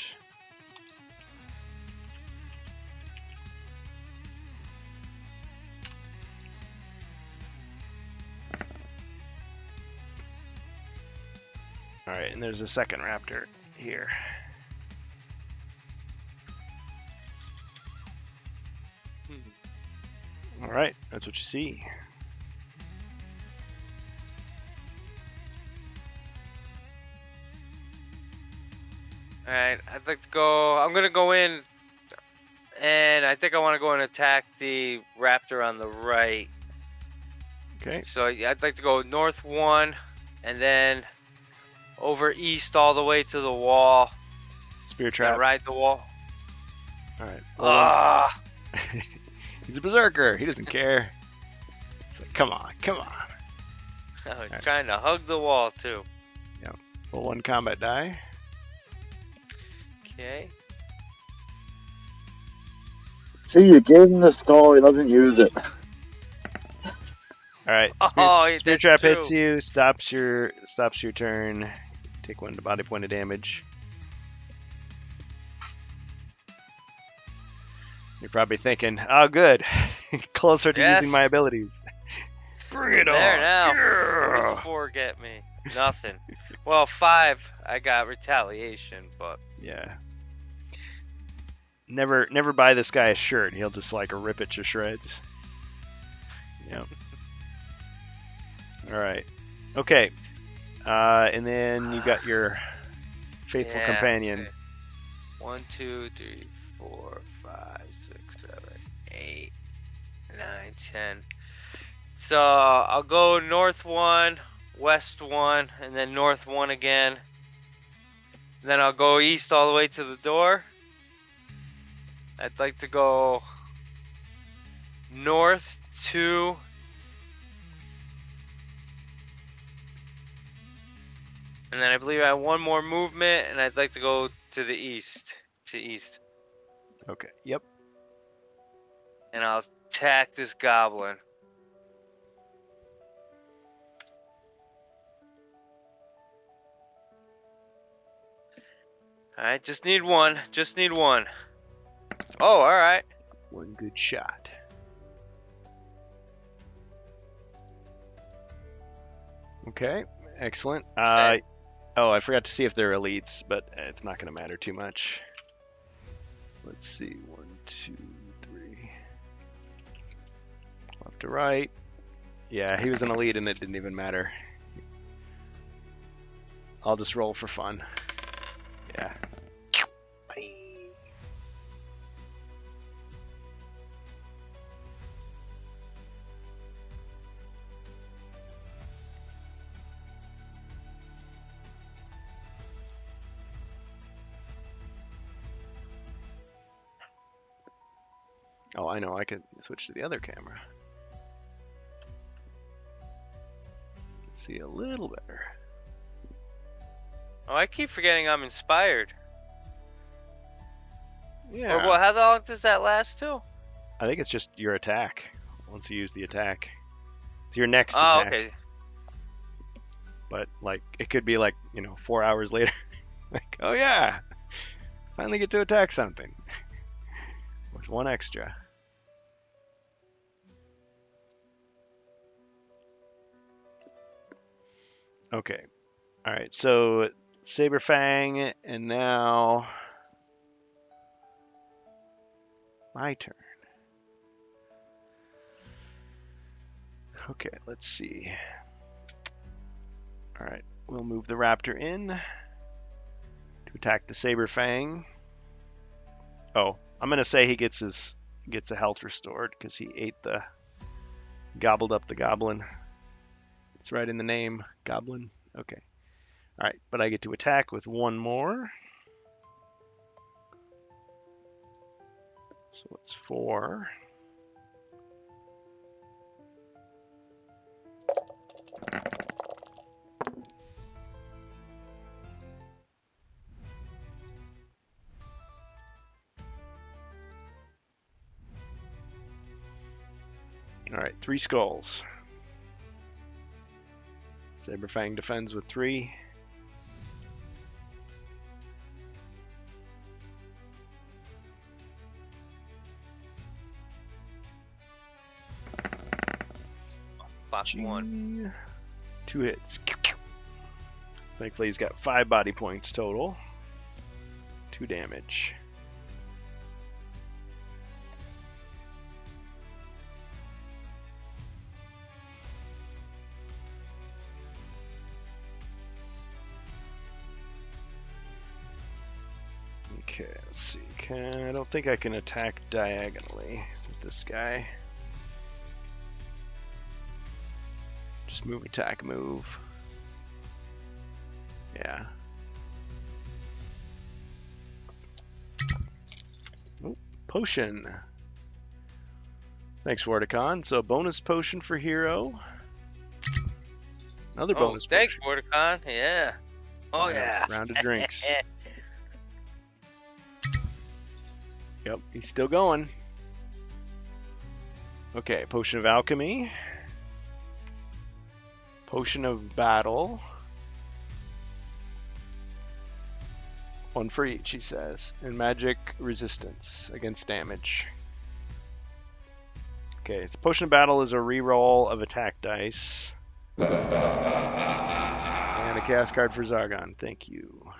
all right, and there's a second raptor here. All right, that's what you see. Alright, I'd like to go. I'm gonna go in, and I think I want to go and attack the raptor on the right. Okay. So I'd like to go north 1, and then over east all the way to the wall. Spear trap. Ride the wall. All right. Ah! He's a berserker. He doesn't care. It's like, come on, come on. I was trying to hug the wall too. Yep. Roll 1 combat die. Okay. See, you gave him the skull. He doesn't use it. All right. Oh, he Spear did trap too. hits you. Stops your turn. Take 1 body point of damage. You're probably thinking, oh, good. Closer to using my abilities. Bring it on. There now. Yeah. What does 4 get me? Nothing. Well, 5, I got retaliation, but Yeah. Never buy this guy a shirt. He'll just like rip it to shreds. Yep. All right. Okay. And then you got your faithful yeah, companion. okay. 1, 2, 3, 4, 5, 6, 7, 8, 9, 10. So I'll go north 1, west 1, and then north 1 again. Then I'll go east all the way to the door. I'd like to go north 2. And then I believe I have 1 more movement, and I'd like to go to the east. To east. Okay. Yep. And I'll attack this goblin. Alright, just need 1. Just need 1. Oh, alright. 1 good shot. Okay. Excellent. Okay. Oh, I forgot to see if they're elites, but it's not going to matter too much. Let's see. 1, 2, 3. Left to right. Yeah, he was an elite and it didn't even matter. I'll just roll for fun. Yeah. Oh, I know. I could switch to the other camera. See a little better. Oh, I keep forgetting I'm inspired. Yeah. Or well, how long does that last too? I think it's just your attack. Once you use the attack. It's your next Oh, attack. okay. But, like, it could be, like, 4 hours later. Like, oh yeah! Finally get to attack something. With 1 extra. Okay. Alright, so Saberfang, and now my turn. Okay, let's see. Alright, we'll move the raptor in to attack the Saberfang. Oh, I'm gonna say he gets a health restored because he gobbled up the goblin. It's right in the name, Goblin. Okay. All right, but I get to attack with one more. So it's 4. All right, 3 skulls. Saberfang defends with 3. Box 1. 2 hits. Thankfully, he's got 5 body points total. 2 damage. Okay, let's see. I don't think I can attack diagonally with this guy. Just move, attack, move. Yeah. Oh, potion. Thanks, Vorticon. So bonus potion for hero. Another bonus thanks, potion. Vorticon. Yeah. Oh, yeah. Round of drinks. Yep, he's still going. Okay, potion of alchemy. Potion of battle. 1 for each, he says. And magic resistance against damage. Okay, the potion of battle is a reroll of attack dice. And a cast card for Zargon. Thank you.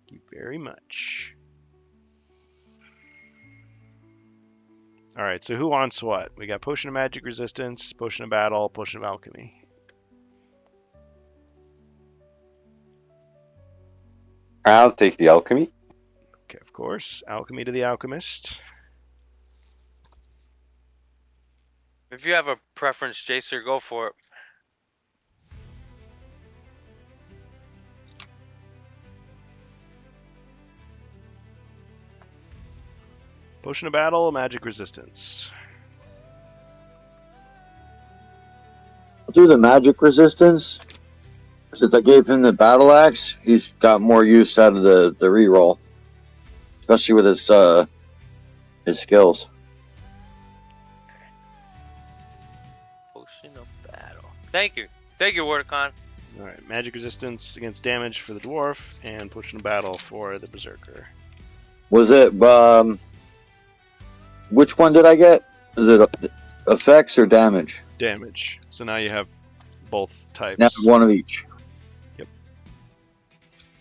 Thank you very much. Alright, so who wants what? We got potion of magic resistance, potion of battle, potion of alchemy. I'll take the alchemy. Okay, of course. Alchemy to the alchemist. If you have a preference, Jacer, go for it. Potion of battle, magic resistance. I'll do the magic resistance. Since I gave him the battle axe, he's got more use out of the reroll, especially with his skills. Potion of battle. Thank you, Vorticon. All right, magic resistance against damage for the dwarf, and potion of battle for the berserker. Was it which one did I get? Is it effects or damage? Damage. So now you have both types. Now one of each. Yep.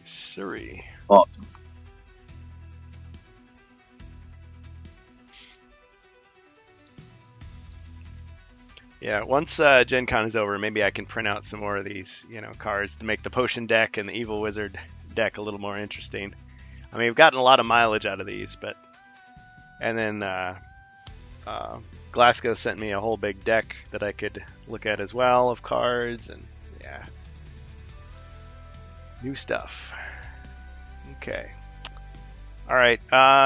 Siri. Awesome. Yeah, once Gen Con is over, maybe I can print out some more of these, cards to make the potion deck and the evil wizard deck a little more interesting. I mean, we've gotten a lot of mileage out of these, and then Glasgow sent me a whole big deck that I could look at as well of cards, and yeah, new stuff. Okay. All right.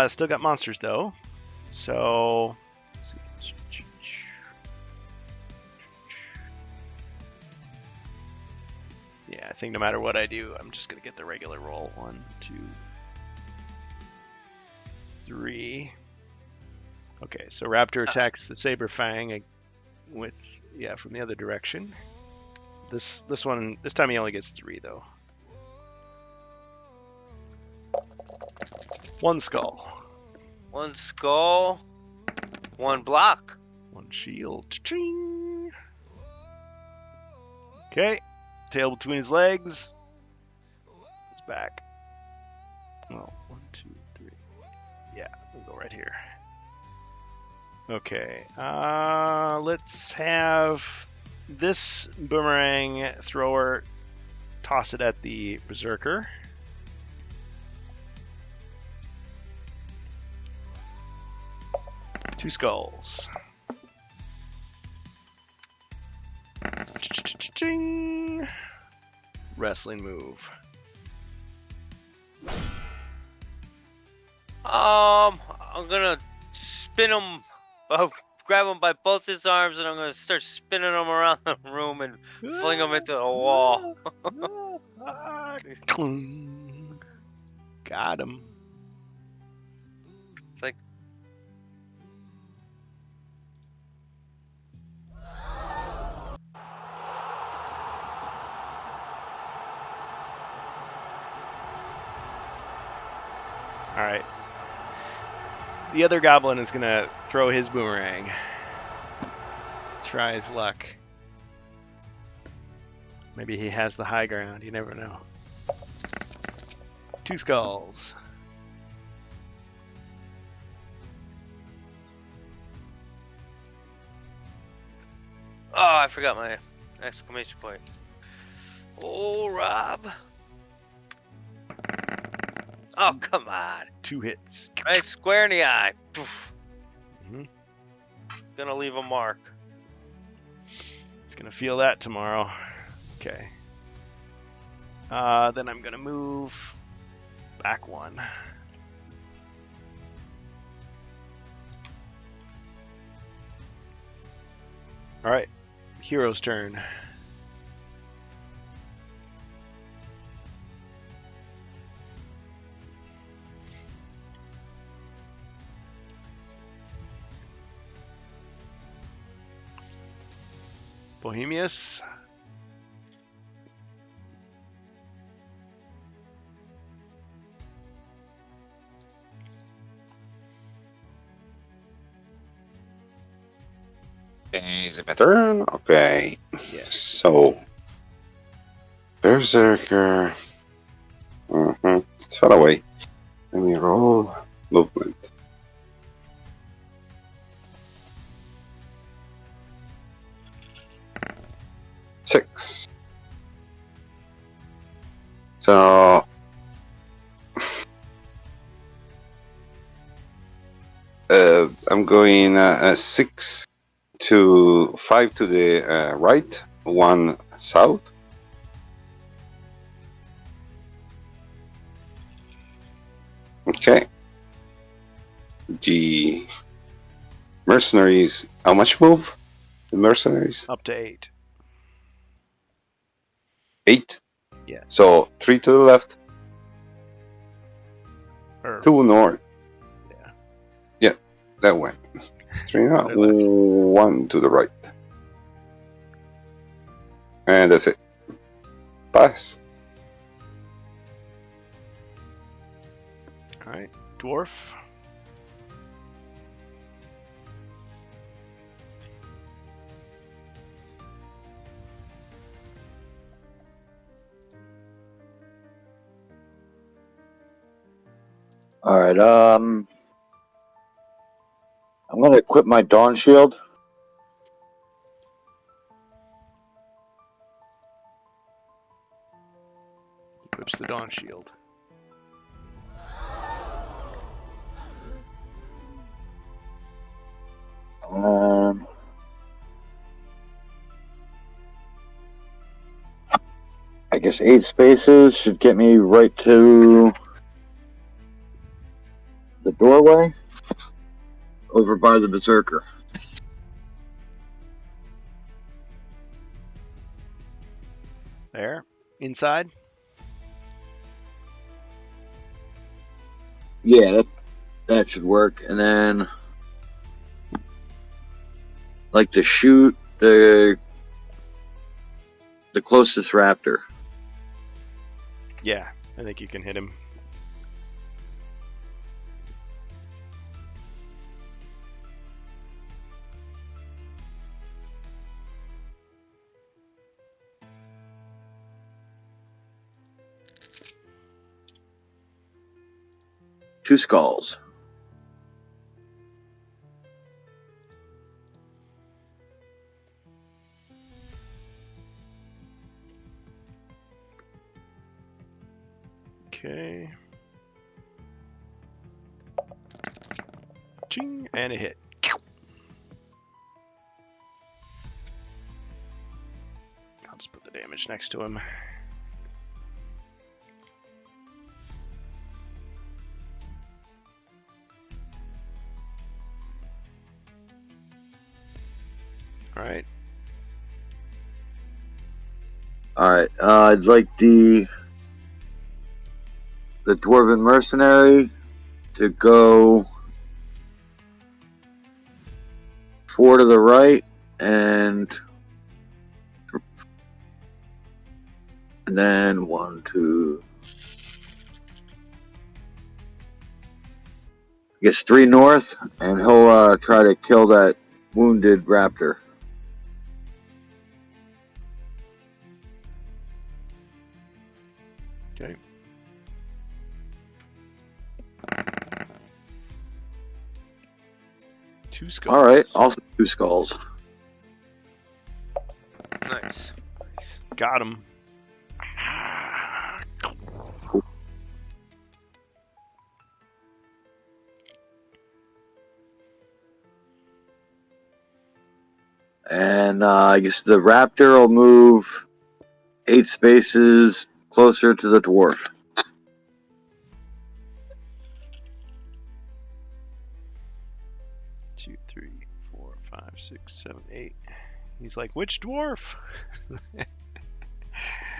Still got monsters though, so. Yeah, I think no matter what I do, I'm just gonna get the regular roll. 1, 2, 3. Okay, so Raptor attacks the Saberfang from the other direction. This time he only gets 3 though. 1 skull. 1 skull. 1 block. 1 shield. Cha-ching! Okay, tail between his legs. It's back. Oh, 1, 2, 3. Yeah, we'll go right here. Okay, let's have this boomerang thrower toss it at the berserker. Two skulls. Ching. Wrestling move. I'm gonna spin him, grab him by both his arms, and I'm gonna start spinning him around the room and fling him into the wall. Got him. It's like, All right. The other goblin is going to throw his boomerang. Try his luck. Maybe he has the high ground. You never know. 2 skulls. oh, I forgot my exclamation point. Oh, Rob. Oh, come on. 2 hits. Right square in the eye. Poof. Mhm. Gonna leave a mark. It's going to feel that tomorrow. Okay. Then I'm going to move back 1. All right. Hero's turn. Bohemius. Is it my turn? Okay. Yes. So, Berserker. It's far away. Let me roll movement. 6. So, I'm going 6 to 5 to the right, 1 south. Okay. The mercenaries, how much move? The mercenaries? Up to 8. 8? Yeah. So 3 to the left, Or 2 north. Yeah. Yeah, that way. 3 To the left. 1 to the right. And that's it. Pass. All right. Dwarf. All right. I'm gonna equip my Dawn Shield. Equips the Dawn Shield. I guess 8 spaces should get me right to the doorway over by the Berserker. There. Inside. Yeah, that should work. And then, like, to shoot the closest raptor. Yeah, I think you can hit him. Two skulls. Okay. Ching, and a hit. just put the damage next to him. All right. All right. I'd like the Dwarven Mercenary to go 4 to the right and then 1, 2. I guess 3 north, and he'll try to kill that wounded raptor. Okay. Two skulls. All right, also 2 skulls. Nice. Got him. And I guess the raptor will move 8 spaces closer to the dwarf. Two, 3, 4, 5, 6, 7, 8. He's like, which dwarf?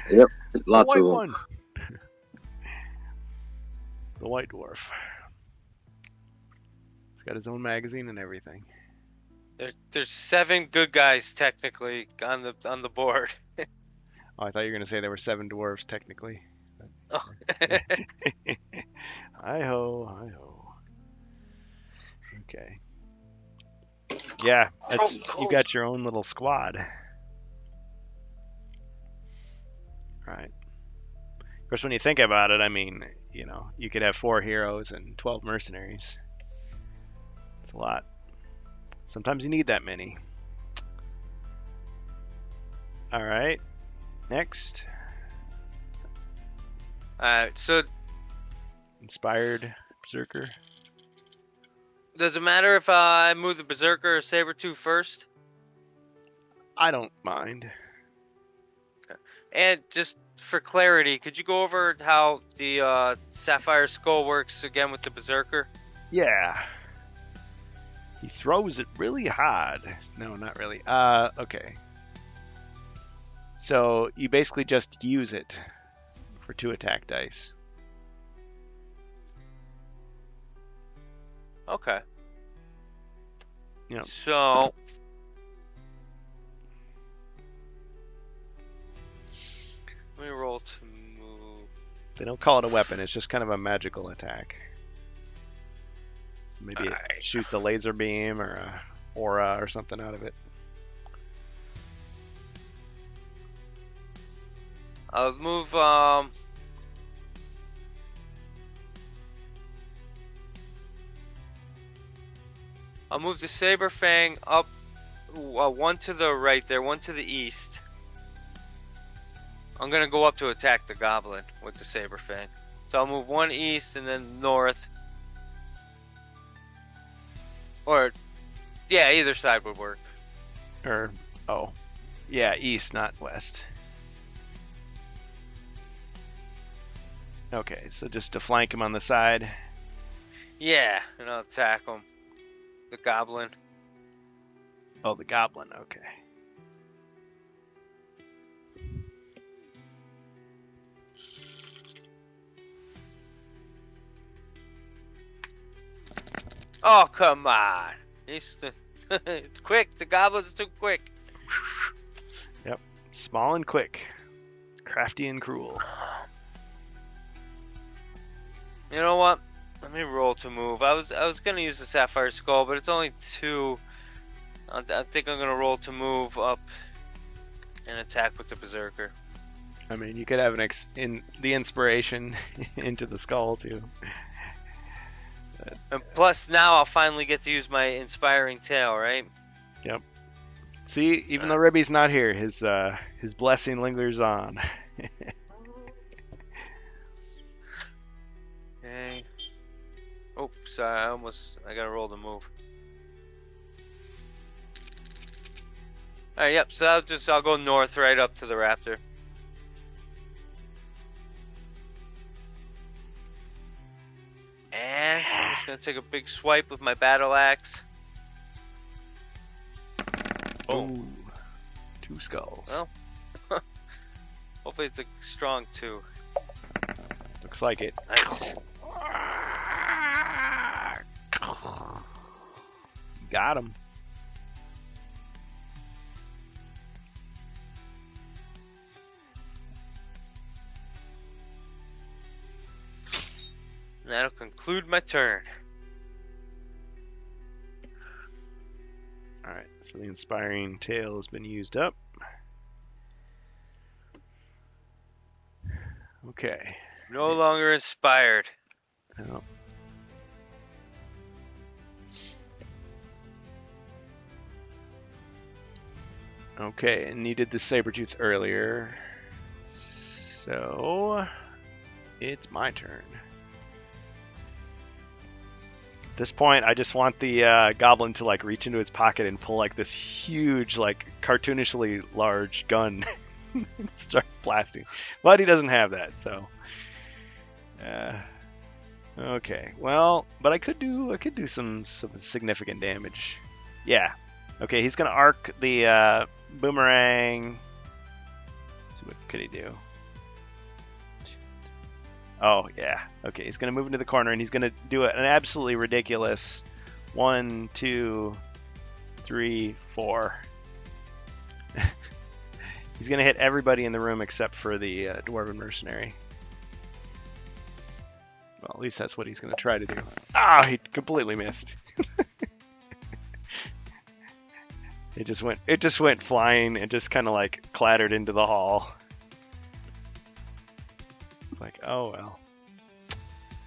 Yep, The lots white of them. one. The white dwarf. He's got his own magazine and everything. There's 7 good guys technically on the board. Oh, I thought you were gonna say there were 7 dwarves technically. Oh. Hi ho, hi ho. Okay. Yeah, you got your own little squad. Right. Of course, when you think about it, I mean, you know, you could have 4 heroes and 12 mercenaries. It's a lot. Sometimes you need that many. All right. Next. So Inspired Berserker. does it matter if I move the Berserker or Sabertooth first? I don't mind. And just for clarity, could you go over how the Sapphire Skull works again with the Berserker? Yeah. He throws it really hard. No, not really. Okay. So you basically just use it for 2 attack dice. Okay. Yep. So let me roll to move. They don't call it a weapon. It's just kind of a magical attack. So maybe Alright. shoot the laser beam or a aura or something out of it. I'll move. I'll move the Saber Fang up 1 to the right there, 1 to the east. I'm gonna go up to attack the Goblin with the Saber Fang. So I'll move 1 east and then north. Or, yeah, either side would work. Or, oh. Yeah, east, not west. Okay, so just to flank him on the side. Yeah, and I'll attack him. The Goblin. Oh, the goblin, okay. Oh, come on. It's quick. The Goblin's too quick. Yep. Small and quick. Crafty and cruel. You know what? Let me roll to move. I was gonna use the Sapphire Skull, but it's only 2. I think I'm gonna roll to move up and attack with the Berserker. I mean, you could have the inspiration into the skull too. And plus, now I'll finally get to use my inspiring tale, right? Yep. See, even though Ribby's not here, his blessing lingers on. Okay. Oh, sorry. I gotta roll to move. All right, yep. So I'll go north right up to the raptor. And I'm just gonna take a big swipe with my battle axe. Ooh, 2 skulls. Well, hopefully it's a strong 2. Looks like it. Nice. Got him. And that'll conclude my turn. All right, so the inspiring tale has been used up. Okay. No longer inspired. Well, okay, and needed the Sabretooth earlier. So it's my turn. At this point, I just want the goblin to like reach into his pocket and pull like this huge, like cartoonishly large gun and start blasting. But he doesn't have that, so. Okay, well, but I could do some significant damage. Yeah. Okay, he's gonna arc the boomerang. What could he do? Oh, yeah. Okay, he's going to move into the corner, and he's going to do an absolutely ridiculous 1, 2, 3, 4. He's going to hit everybody in the room except for the Dwarven Mercenary. Well, at least that's what he's going to try to do. Ah, he completely missed. It just went flying and just kind of like clattered into the hall. Like, oh well.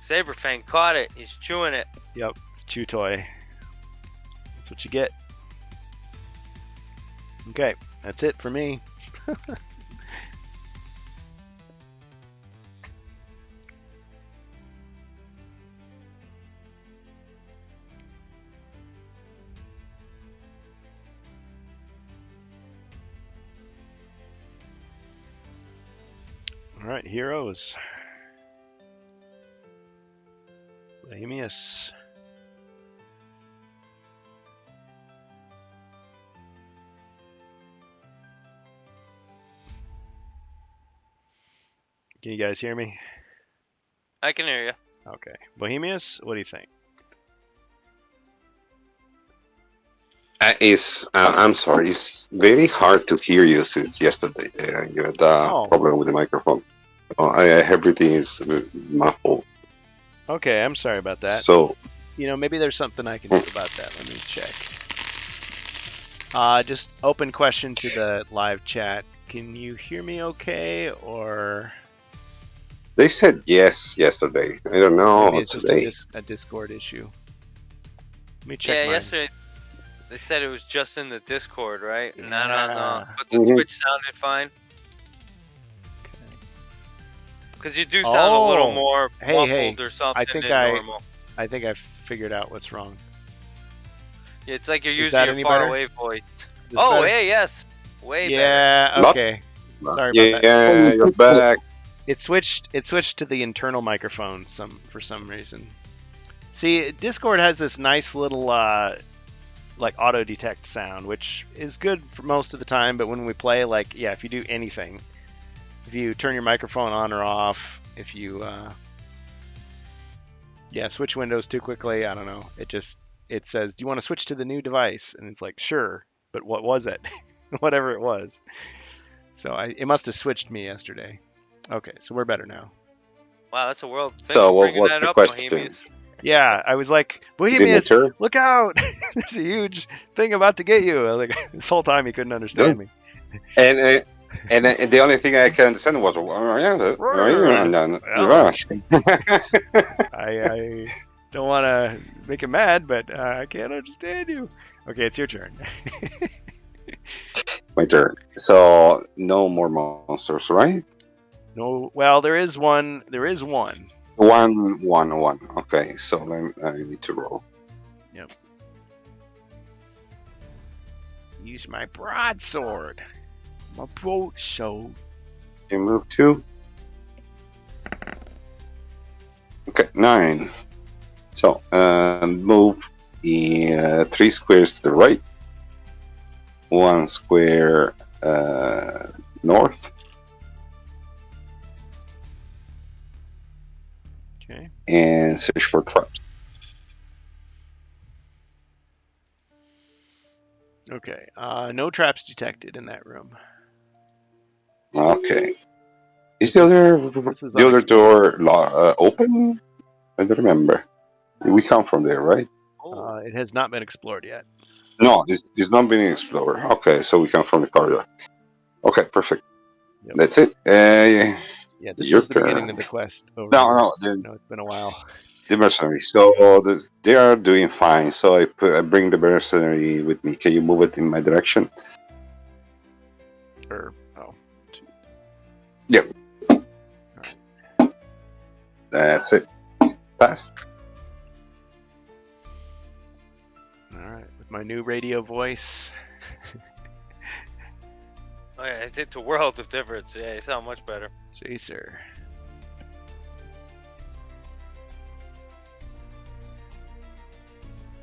Saberfang caught it. He's chewing it. Yep, chew toy. That's what you get. Okay, that's it for me. All right, heroes. Bohemius. Can you guys hear me? I can hear you. Okay. Bohemius, what do you think? I'm sorry, it's very hard to hear you since yesterday. You had a problem with the microphone. Everything is muffled. Okay, I'm sorry about that. So, maybe there's something I can do about that. Let me check. Just open question to the live chat. Can you hear me okay, or? They said yes yesterday. I don't know. Maybe it's today. just a Discord issue. Let me check. Yeah, mine. yesterday they said it was just in the Discord, right? Yeah. Not on but the Twitch sounded fine. Because you do sound a little more muffled or something than normal. I think I figured out what's wrong. Yeah, it's like you're using your faraway voice. Better? Hey, yes. Way better. Yeah, okay. Sorry about that. Yeah, you're back. It switched to the internal microphone for some reason. See, Discord has this nice little like auto detect sound, which is good for most of the time, but when we play, like, yeah, if you do anything, if you turn your microphone on or off, if you switch windows too quickly, I don't know, it says, do you want to switch to the new device? And it's like, sure, but what was it? Whatever it was. So it must have switched me yesterday. Okay, so we're better now. Wow, that's a world thing. So what was that the up, question? Bohemians. Yeah, I was like, Bohemians, look out! There's a huge thing about to get you. I was like, this whole time he couldn't understand me. And the only thing I can understand was, I don't want to make him mad, but I can't understand you. Okay, it's your turn. My turn. So no more monsters, right? No. Well, there is one. There is one. One. Okay, so then I need to roll. Yep. Use my broadsword. My boat sword. You move 2. Okay, 9. So, move the 3 squares to the right, 1 square north, Okay. and search for traps. Okay. No traps detected in that room. Okay. Is This is the other door open? I don't remember. We come from there, right? It has not been explored yet. No, it's not being explored. Okay, so we come from the corridor. Okay, perfect. Yep. That's it. Yeah, this Your was the beginning turn. of the quest over here. No, No, it's been a while. the mercenary. So they are doing fine. So I bring the mercenary with me. Can you move it in my direction? Yep. That's it. Pass. All right, with my new radio voice. Oh, yeah, it did a world of difference. Yeah, you sound much better. Jacer.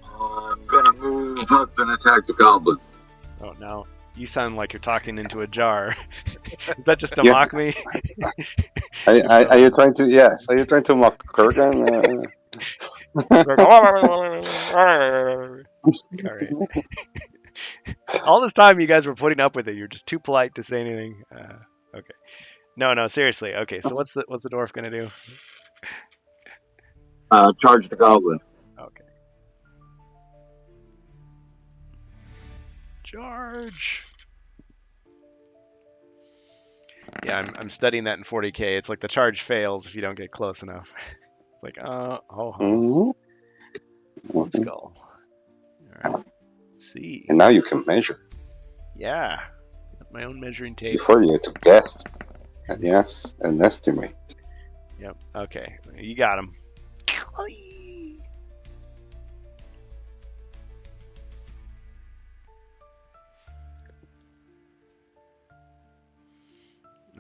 I'm gonna move up and attack the goblins. Oh, now you sound like you're talking into a jar. Is that just to Yeah. mock me? Are you trying to? Yes. Are you trying to mock Kurgan? All right. All this time you guys were putting up with it. You're just too polite to say anything. Okay. No, seriously. Okay, so what's the dwarf gonna do? Charge the goblin. Okay. Charge. Yeah, I'm studying that in 40K. It's like the charge fails if you don't get close enough. It's like, Mm-hmm. Let's go. All right. Let's see. And now you can measure. Yeah. My own measuring tape. Before you had to guess. Yes, and estimate. Yep. Okay. You got him.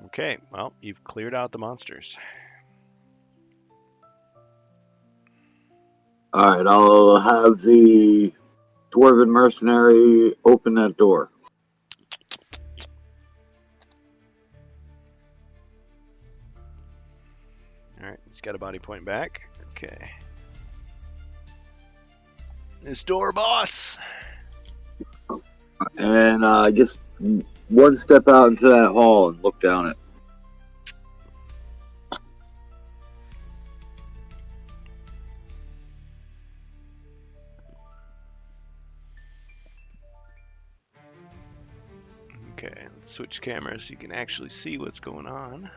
Okay. Well, you've cleared out the monsters. All right, I'll have the dwarven mercenary open that door. All right. He's got a body point back. Okay. This door, boss. And just one step out into that hall and look down it. Okay, let's switch cameras so you can actually see what's going on.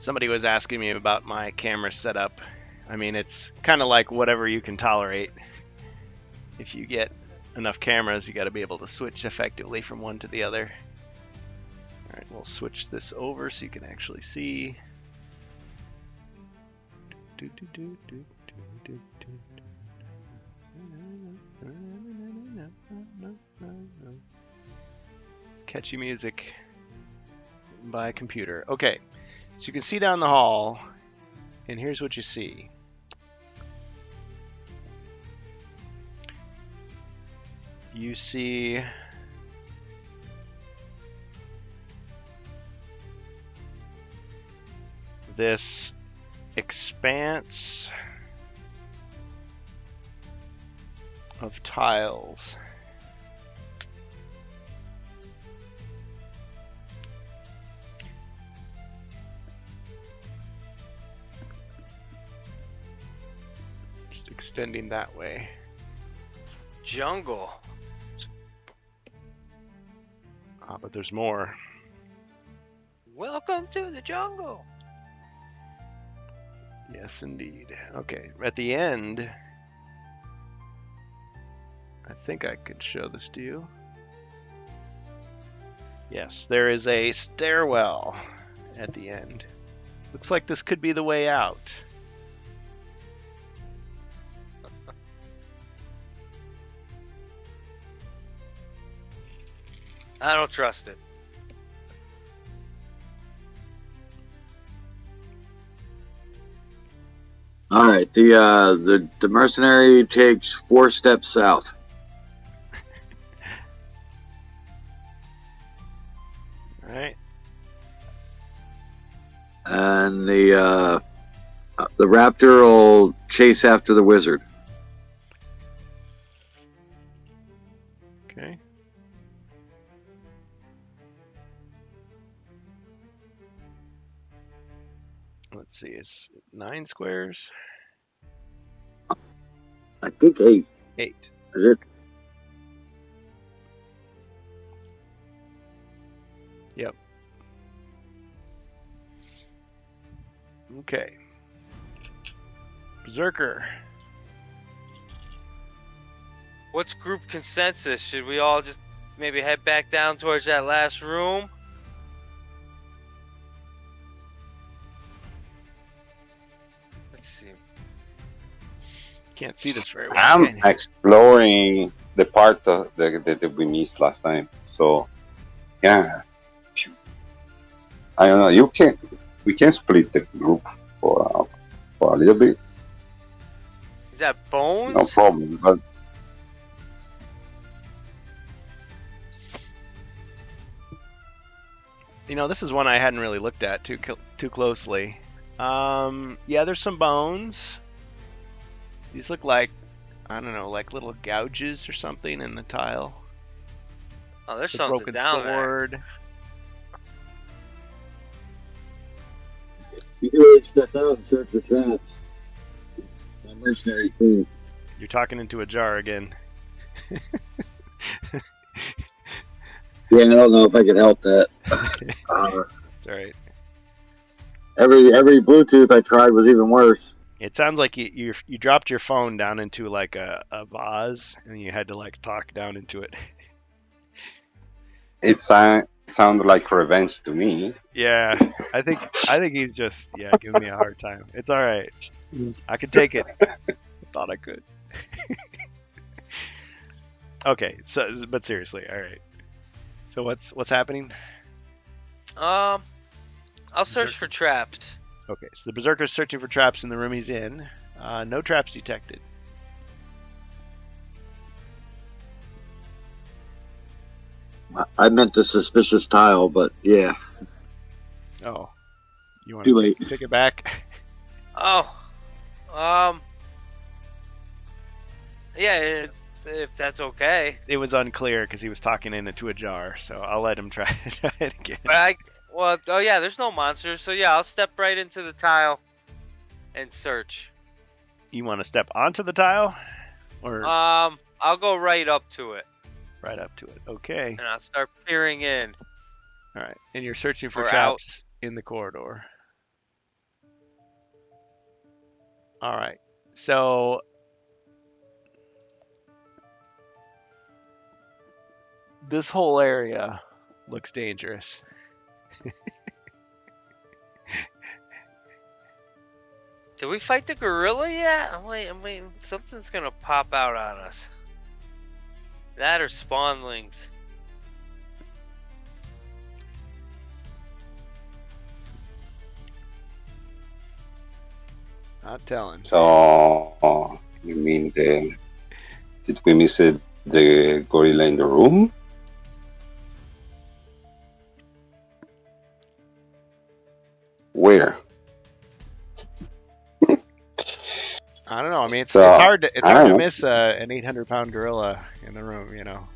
Somebody was asking me about my camera setup. I mean, it's kind of like whatever you can tolerate. If you get enough cameras, you got to be able to switch effectively from one to the other. All right, we'll switch this over so you can actually see. Catchy music by a computer. Okay, so you can see down the hall, and here's what you see. You see this expanse of tiles. Just extending that way. Jungle. But there's more. Welcome to the jungle. Yes, indeed. Okay, at the end, I think I could show this to you. Yes, there is a stairwell at the end. Looks like this could be the way out. I don't trust it. All right, the mercenary takes 4 steps south. All right. And the raptor will chase after the wizard. Okay. Let's see, it's 9 squares? I think 8. 8. Is it? Yep. Okay. Berserker. What's group consensus? Should we all just maybe head back down towards that last room? Let's see. Can't see this very well. I'm can you? exploring the part that we missed last time. So, yeah. I don't know. We can split the group for a little bit. Is that bones? No problem. But You know, this is one I hadn't really looked at too closely. Yeah, there's some bones. These look like, I don't know, like little gouges or something in the tile. Oh, there's The something broken down there. sword. You can really step out and search for traps. My mercenary too. You're talking into a jar again. Yeah, I don't know if I could help that. It's all right. Every Bluetooth I tried was even worse. It sounds like you dropped your phone down into like a vase, and you had to like talk down into it. it sounded like revenge to me. Yeah, I think he's just giving me a hard time. It's all right. I could take it. I thought I could. Okay, but seriously, all right. So what's happening? I'll search for traps. Okay, so the Berserker's searching for traps in the room he's in. No traps detected. I meant the suspicious tile, but yeah. Oh, you want Too to late. take it back? Oh, yeah, if that's okay. It was unclear because he was talking into a jar, so I'll let him try it again. But oh yeah, there's no monsters, so yeah, I'll step right into the tile and search. You want to step onto the tile, or I'll go right up to it right up to it? Okay. and I'll start peering in. All right, and you're searching for Or traps in the corridor. All right, so this whole area looks dangerous. Did we fight the gorilla yet? I mean, something's gonna pop out on us. That or spawnlings. Not telling. So, you mean did we miss the gorilla in the room? Where? I don't know. I mean, it's So, hard to I don't know. miss an 800-pound gorilla in the room, you know.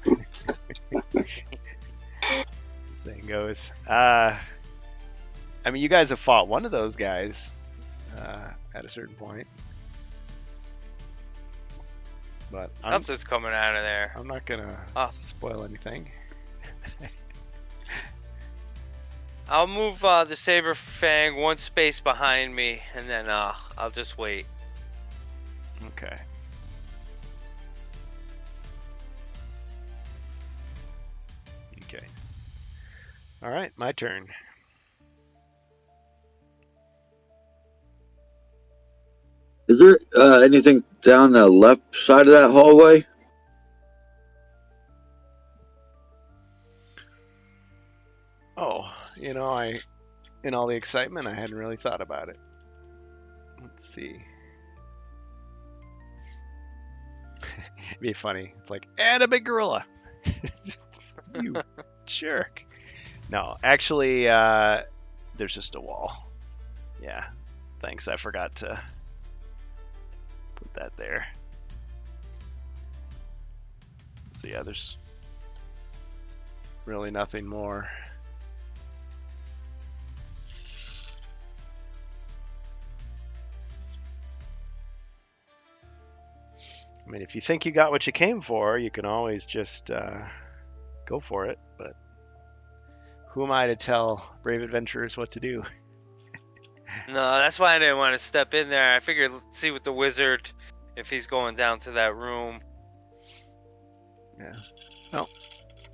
Thing goes. I mean, you guys have fought one of those guys at a certain point, but Something's coming out of there. I'm not gonna spoil anything. I'll move the Saber Fang one space behind me, and then I'll just wait. Okay. Okay. All right, my turn. Is there anything down the left side of that hallway? Oh, in all the excitement, I hadn't really thought about it. Let's see. It'd be funny. It's like, and a big gorilla. You jerk. No, actually, there's just a wall. Yeah, thanks. I forgot to put that there. So yeah, there's really nothing more. I mean, if you think you got what you came for, you can always just go for it. But who am I to tell brave adventurers what to do? No, that's why I didn't want to step in there. I figured, let's see what the wizard, if he's going down to that room. Yeah. Well,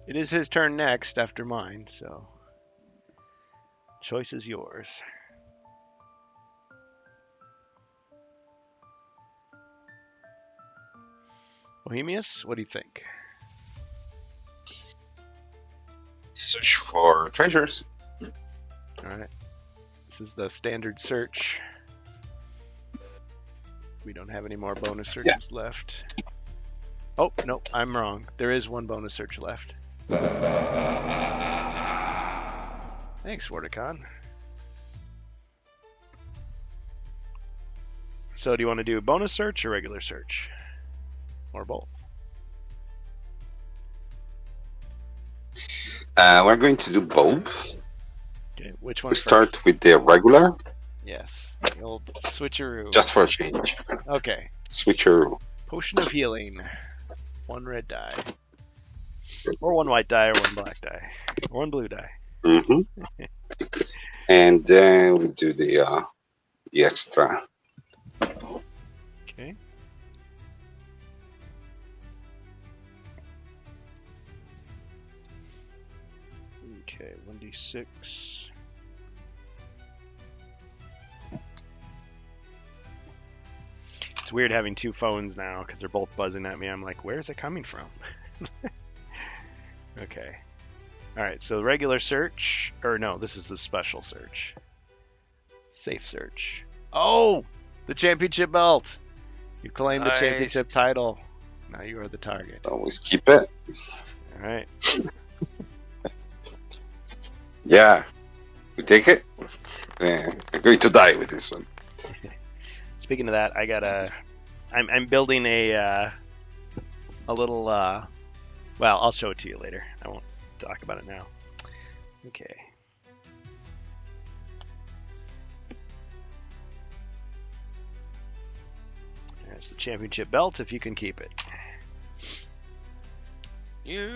it is his turn next after mine, so choice is yours. Bohemius, what do you think? Search for treasures. All right. This is the standard search. We don't have any more bonus searches left. Oh, no, I'm wrong. There is one bonus search left. Thanks, Wordicon. So do you want to do bonus search or regular search? Or both? We're going to do both. Okay, which one We first? start with the regular, Yes, the old switcheroo. just for a change. Okay, Switcheroo. potion of healing. One red die. Or one white die, or one black die. Or one blue die. Mm-hmm. And then we do the extra. Okay. Okay, 1d6. It's weird having two phones now because they're both buzzing at me. I'm like, where is it coming from? Okay. Alright, so regular search. Or no, this is the special search. Safe search. Oh! The championship belt! You claimed the Nice. championship title. Now you are the target. Always keep it. Alright. Yeah. We take it. I'm going to die with this one. Speaking of that, I got I'm building a little. Well, I'll show it to you later. I won't talk about it now. Okay. There's the championship belt. If you can keep it. You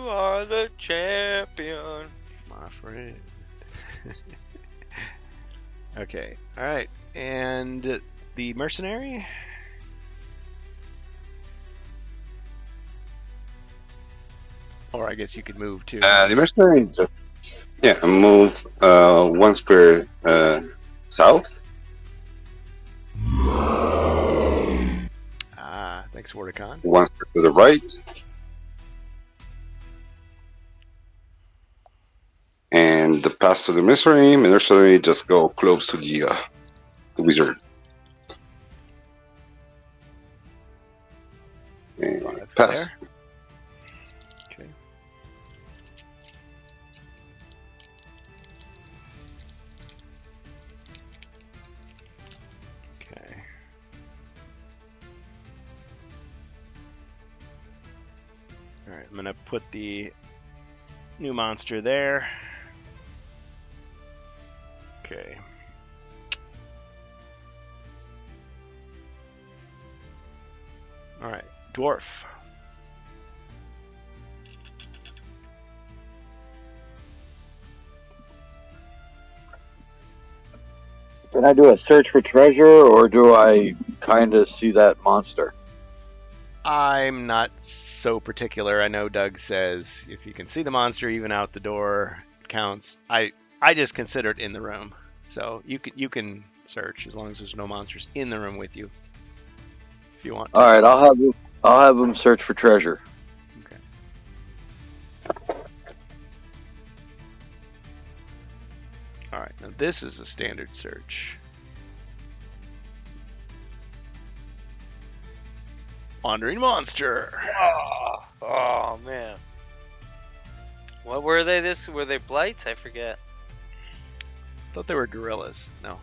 are the champion. My friend. Okay. All right. And the mercenary. Or I guess you could move too. The mercenary, move one square south. Thanks, Wordicon. One square to the right. And the pass to the mercenary just go close to the wizard. And pass. There. Okay. Okay. All right, I'm gonna put the new monster there. Okay. All right, dwarf. Can I do a search for treasure, or do I kind of see that monster? I'm not so particular. I know Doug says if you can see the monster even out the door, that counts. I just consider it in the room. So you can search as long as there's no monsters in the room with you. If you want to. All right, I'll have them search for treasure. Okay. All right, now this is a standard search. Wandering monster. Oh man. What were they? Were they blights? I forget. I thought they were gorillas. No.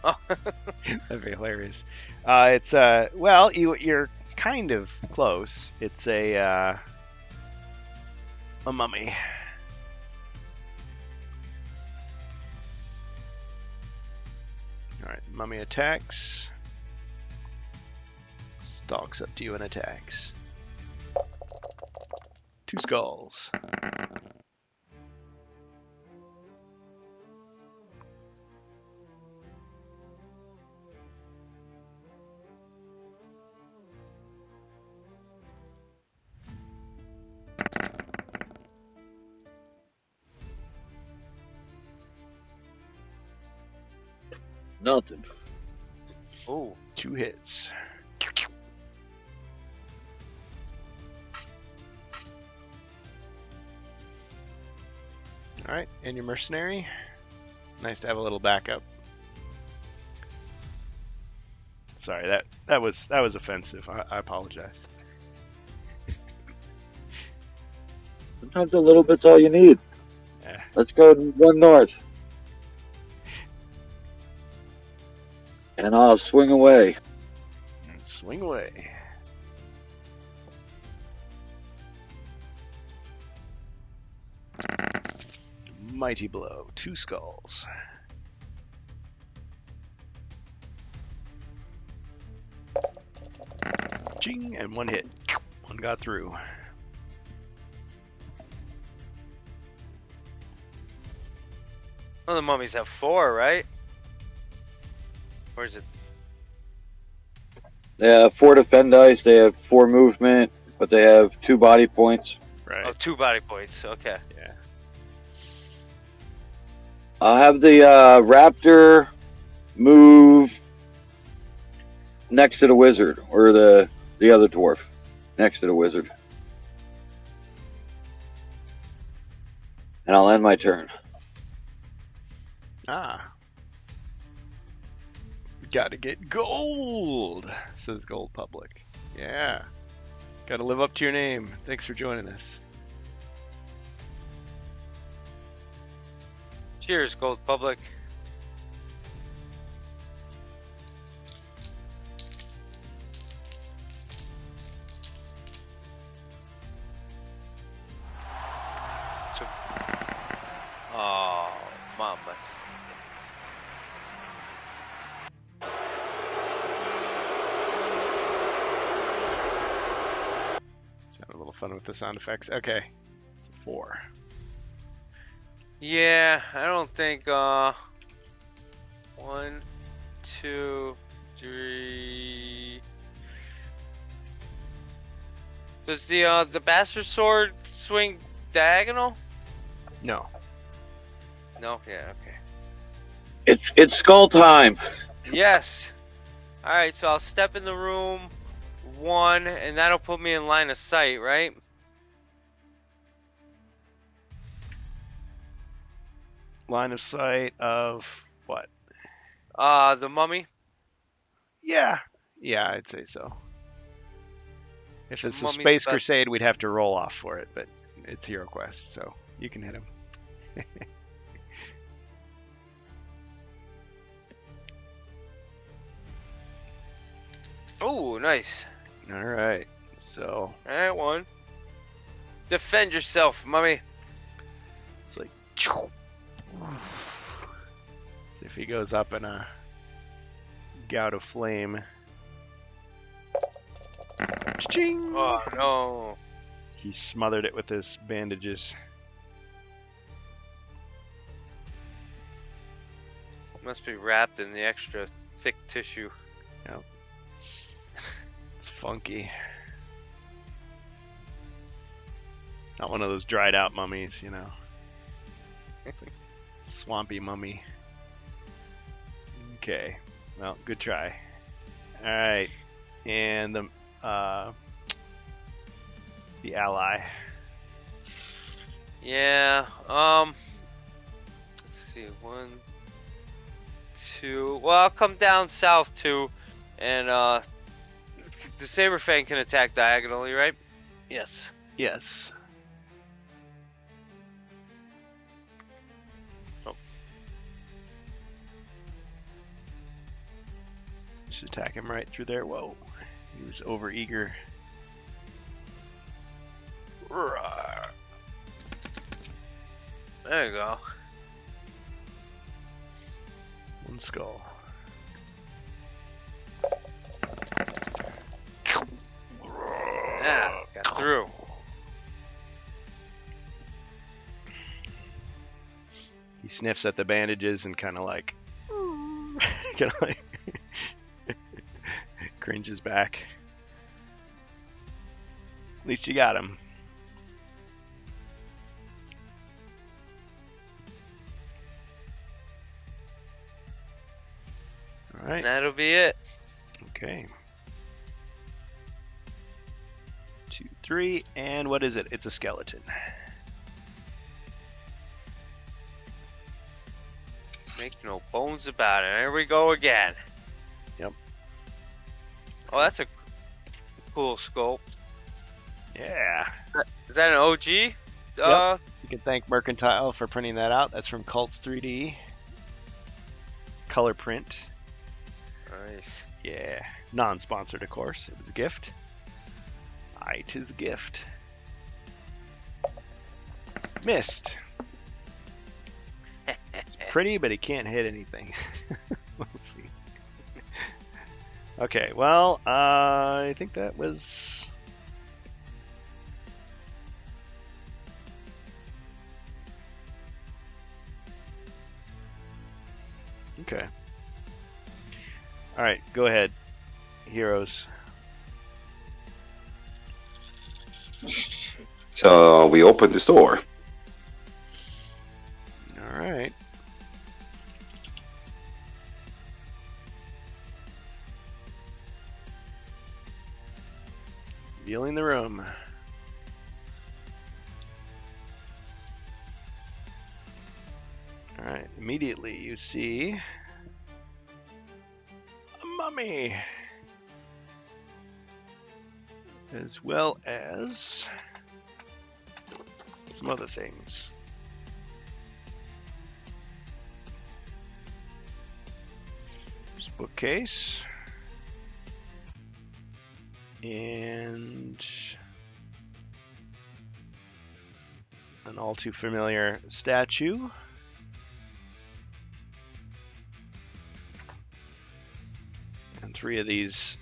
Oh. That'd be hilarious. It's well, you're kind of close. It's a mummy. All right, mummy attacks. Stalks up to you and attacks. 2 skulls. Nothing. Oh. 2 hits. All right, and your mercenary. Nice to have a little backup. Sorry, that was offensive. I apologize. Sometimes a little bit's all you need. Yeah. Let's go 1 north. And I'll swing away. Swing away. Mighty blow. 2 skulls. Ching, and 1 hit. 1 got through. Well, the mummies have 4, right? Or is it? They have 4 defend dice. They have 4 movement, but they have 2 body points. Right. Oh, 2 body points. Okay. Yeah. I'll have the raptor move next to the wizard, or the other dwarf next to the wizard. And I'll end my turn. Ah. Gotta get gold, says Gold Public. Yeah. Gotta live up to your name. Thanks for joining us. Cheers, Gold Public. Oh, mamas. Sound a little fun with the sound effects. Okay. It's a 4. Yeah, I don't think 1, 2, 3. Does the bastard sword swing diagonal? No. No. Yeah. Okay. It's skull time. Yes. All right. So I'll step in the room 1, and that'll put me in line of sight, right? Line of sight of what? The mummy. Yeah. Yeah, I'd say so. If it's a Mummy's Space best. Crusade, we'd have to roll off for it, but it's Hero Quest, so you can hit him. Oh, nice. All right. So All right, 1. Defend yourself, mummy. it's like. See if he goes up in a gout of flame. Ching! Oh no. He smothered it with his bandages. Must be wrapped in the extra thick tissue. Yep. It's funky. Not one of those dried out mummies, you know. Swampy mummy. Okay. Well, good try. All right. And the ally. Yeah. Let's see. 1, 2. Well, I'll come down south too, and the Saberfang can attack diagonally, right? Yes. Yes. Oh. Just attack him right through there. Whoa. He was over eager. There you go. One skull. Yeah, got through. He sniffs at the bandages and kind of like cringes back. At least you got him. All right. That'll be it. Okay. 2, 3, and what is it? It's a skeleton. Make no bones about it. Here we go again. Yep. Oh, that's a cool sculpt. Yeah. Is that an OG? Yep. You can thank Mercantile for printing that out. That's from Cults 3D. Color print. Nice. Yeah. Non-sponsored, of course. It was a gift. Tis a gift. Missed. It's pretty, but he can't hit anything. We'll see. Okay, well, I think that was... Okay. Alright, go ahead. Heroes. So we open this door. Alright. Revealing the room. Alright, immediately you see a mummy, as well as some other things. This bookcase. And an all too familiar statue. And 3 of these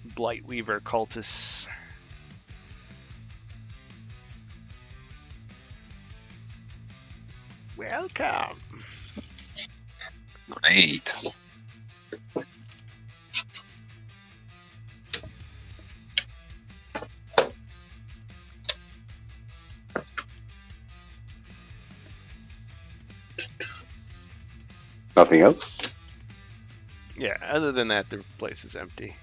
Blightweaver cultists. Welcome. Great. Nothing else? Yeah, other than that, the place is empty.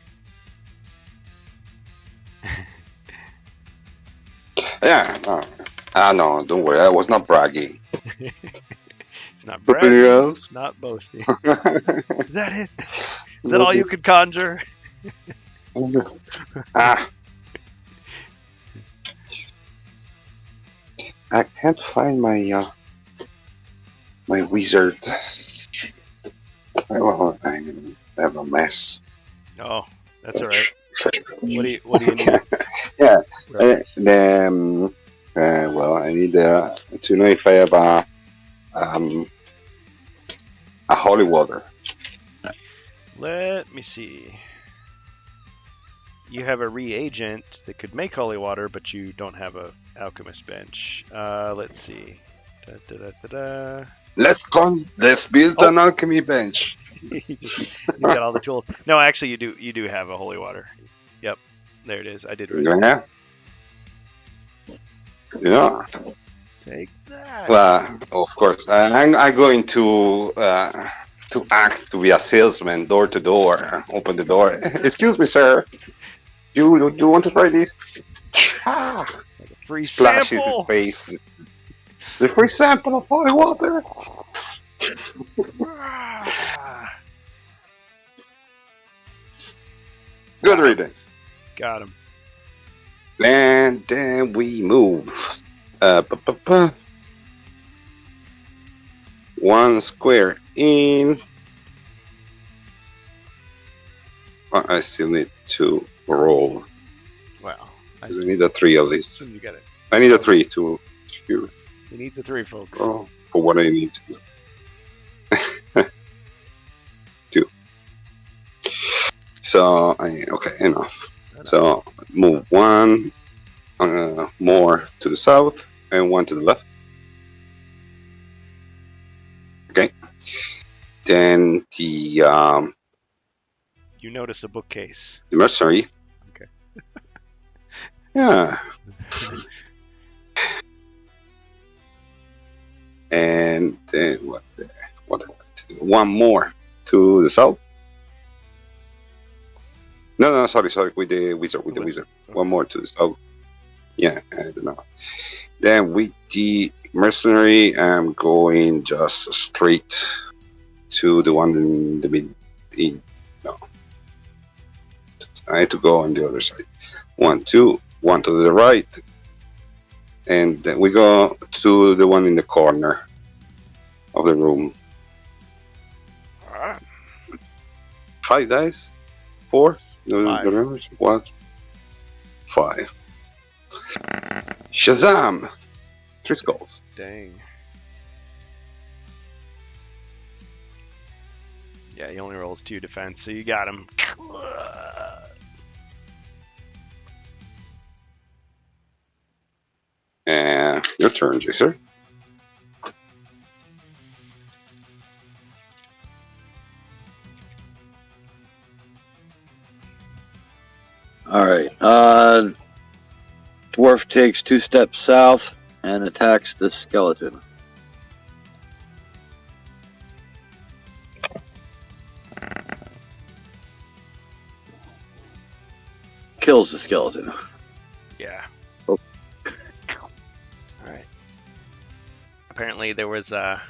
Yeah. No, don't worry. I was not bragging. It's not Anything bragging, else? not boasting. Is that it? Is that all you could conjure? Ah. I can't find my my wizard. Well, I have a mess. Oh, that's all right. What do you need? Yeah. Right. Well, I need to know if I have a holy water. Let me see. You have a reagent that could make holy water, but you don't have a alchemist bench. Let's see. Let's build an alchemy bench. You got all the tools. No, actually, you do have a holy water. Yep, there it is. I did right. Yeah. Take that. Well, of course, I'm going to act to be a salesman, door to door. Open the door. Excuse me, sir. You want to try this? Ah, Like a free splashes his sample. face. The free sample of holy water. Good riddance. Got him. And then we move. One square in. I still need to roll. Wow. I need a 3 at least. You got it. I need a 3 to shoot. You need the 3, folks. Oh, for what I need to. 2. So, okay, enough. So, move 1 more to the south and 1 to the left. Okay. Then the you notice a bookcase. The mercenary. Okay. Yeah. And then what did I to do? 1 more to the south. No, sorry, with the wizard, Okay. 1 more to the south. Yeah, I don't know. Then with the mercenary, I'm going just straight to the one in the mid. No, I had to go on the other side. 1, 2, 1 to the right, and then we go to the one in the corner of the room. All right. 5 dice, 4. Five. Remember? 1, 5. Shazam! 3 skulls. Dang. Yeah, he only rolled 2 defense, so you got him. And your turn, Jacer. All right. Dwarf takes 2 steps south and attacks the skeleton. Kills the skeleton. Yeah. Oh. Alright. Apparently there was a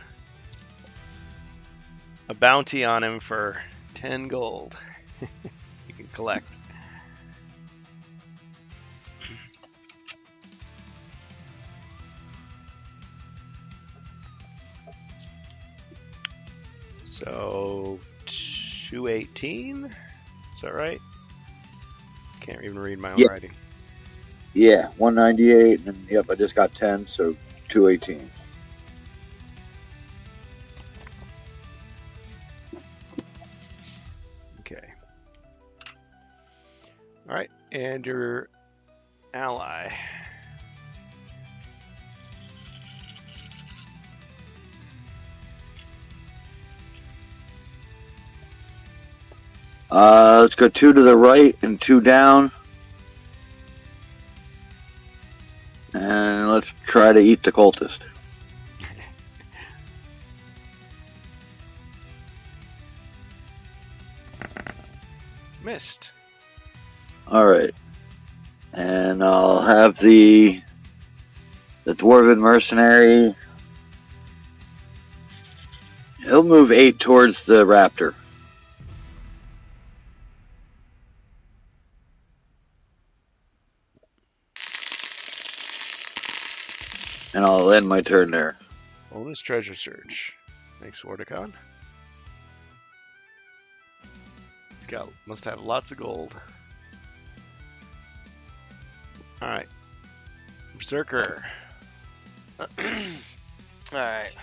bounty on him for 10 gold. You can collect. So 218? Is that right? Can't even read my own writing. Yeah, 198, and yep, I just got 10, so 218. Okay. Alright, and your ally. Let's go 2 to the right and 2 down. And let's try to eat the cultist. Missed. Alright. And I'll have the dwarven mercenary. He'll move 8 towards the raptor. And I'll end my turn there. Bonus treasure search. Thanks, Wardicon. Must have lots of gold. Alright. Berserker. Alright.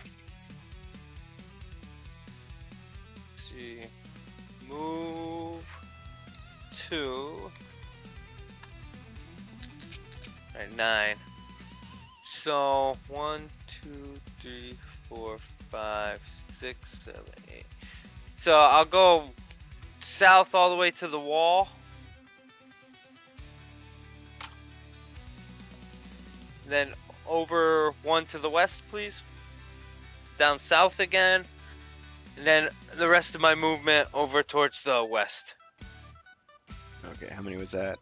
See. Move 2. Alright, 9. So 1, 2, 3, 4, 5, 6, 7, 8. So I'll go south all the way to the wall. Then over one to the west, please. Down south again. And then the rest of my movement over towards the west. Okay, how many was that?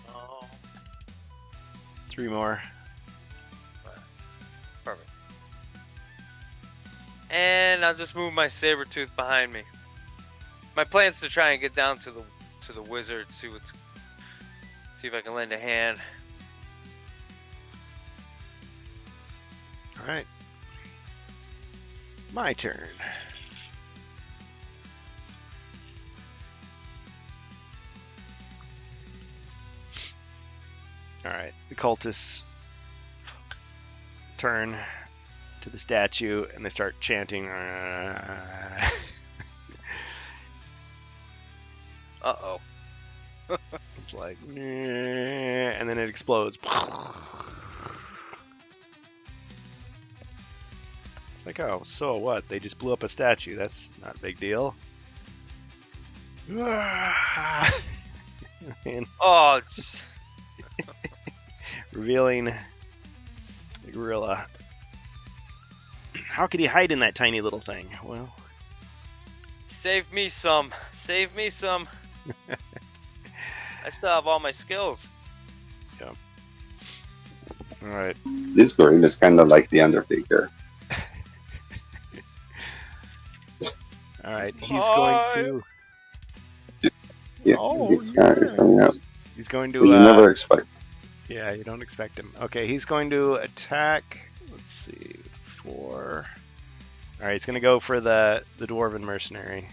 Oh, 3 more. perfect. And I'll just move my Sabertooth behind me. My plan's to try and get down to the wizard, see if I can lend a hand. All right. My turn. All right. The cultists turn to the statue and they start chanting. Uh-oh. It's like, and then it explodes. Like, oh, so what? They just blew up a statue. That's not a big deal. And Oh, revealing the gorilla. How could he hide in that tiny little thing? Well, save me some. Save me some. I still have all my skills. yeah. All right. This gorilla is kind of like the Undertaker. All right. He's going to. Yeah, Oh, it's coming up. He's going to. But you never expect. Yeah, you don't expect him. Okay, he's going to attack. Let's see, 4. All right, he's going to go for the dwarven mercenary.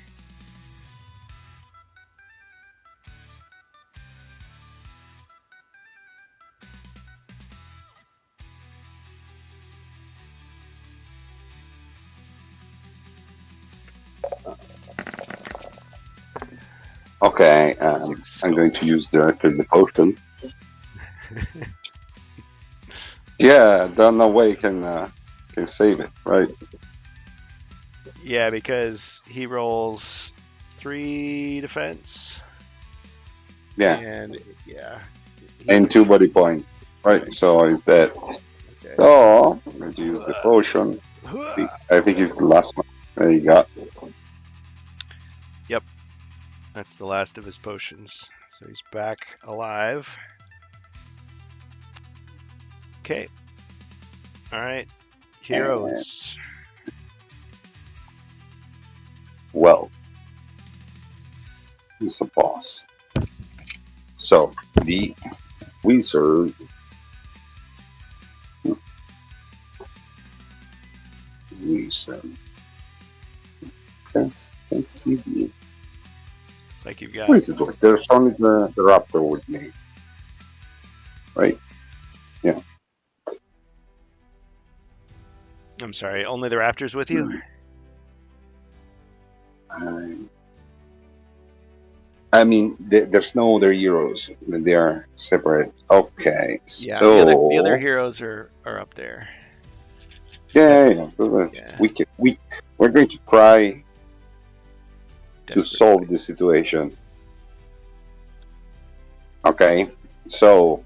Okay, I'm going to use the potion. Yeah, then no way can save it, right? Yeah, because he rolls 3 defense. Yeah, And yeah. and 2 body point, right? So he's dead. Okay. So I'm going to use the potion. See, I think it's the last one. There you go. That's the last of his potions. So he's back alive. Okay. All right. Heroes. Well, he's a boss. So the wizard. Wizard. Can't see the. It's like you've got. Who is it? There's only the raptor with me, right? Yeah. I'm sorry. Only the raptors with you. I mean, there's no other heroes. They are separate. Okay. Yeah. So The other heroes are up there. yeah. We're going to try to solve the situation. Okay, so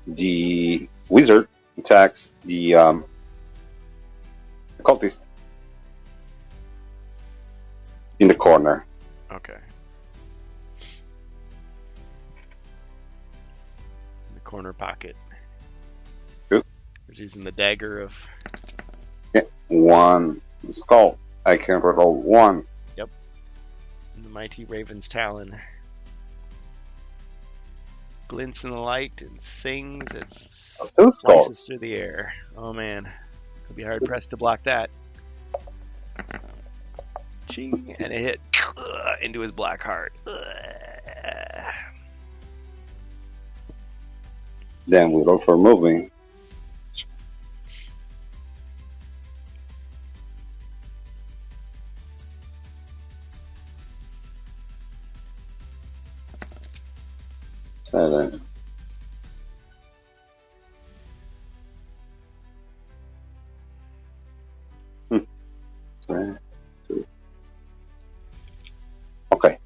the wizard attacks the cultist in the corner. Okay. In the corner pocket. Good. He's using the dagger of. Yeah, 1 skull. I can roll 1. In the mighty raven's talon. Glints in the light and sings as it slices through the air. Oh man, it'll be hard pressed to block that. Ching, and it hit into his black heart. Then we roll for moving. Seven. Two. Okay.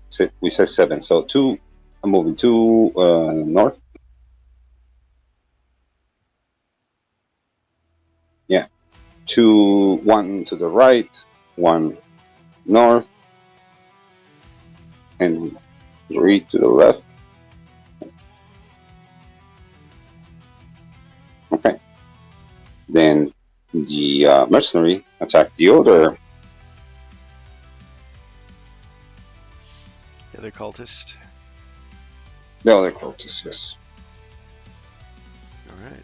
So we said 7. So 2 I'm moving to north. Yeah, one to the right, one north, and 3 to the left. Okay. Then the mercenary attacked the other cultist. The other cultist, yes. All right.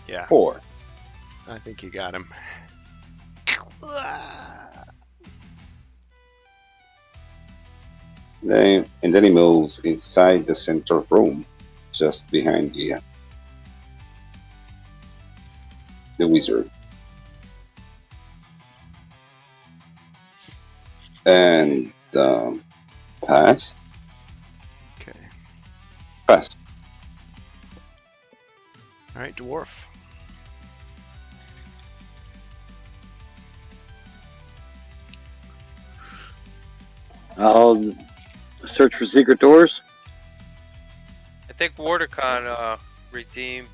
Yeah. 4. I think you got him. And then he moves inside the center room, just behind the wizard. And pass. Okay. Pass. All right, dwarf. I'll search for secret doors. I think WarderCon redeemed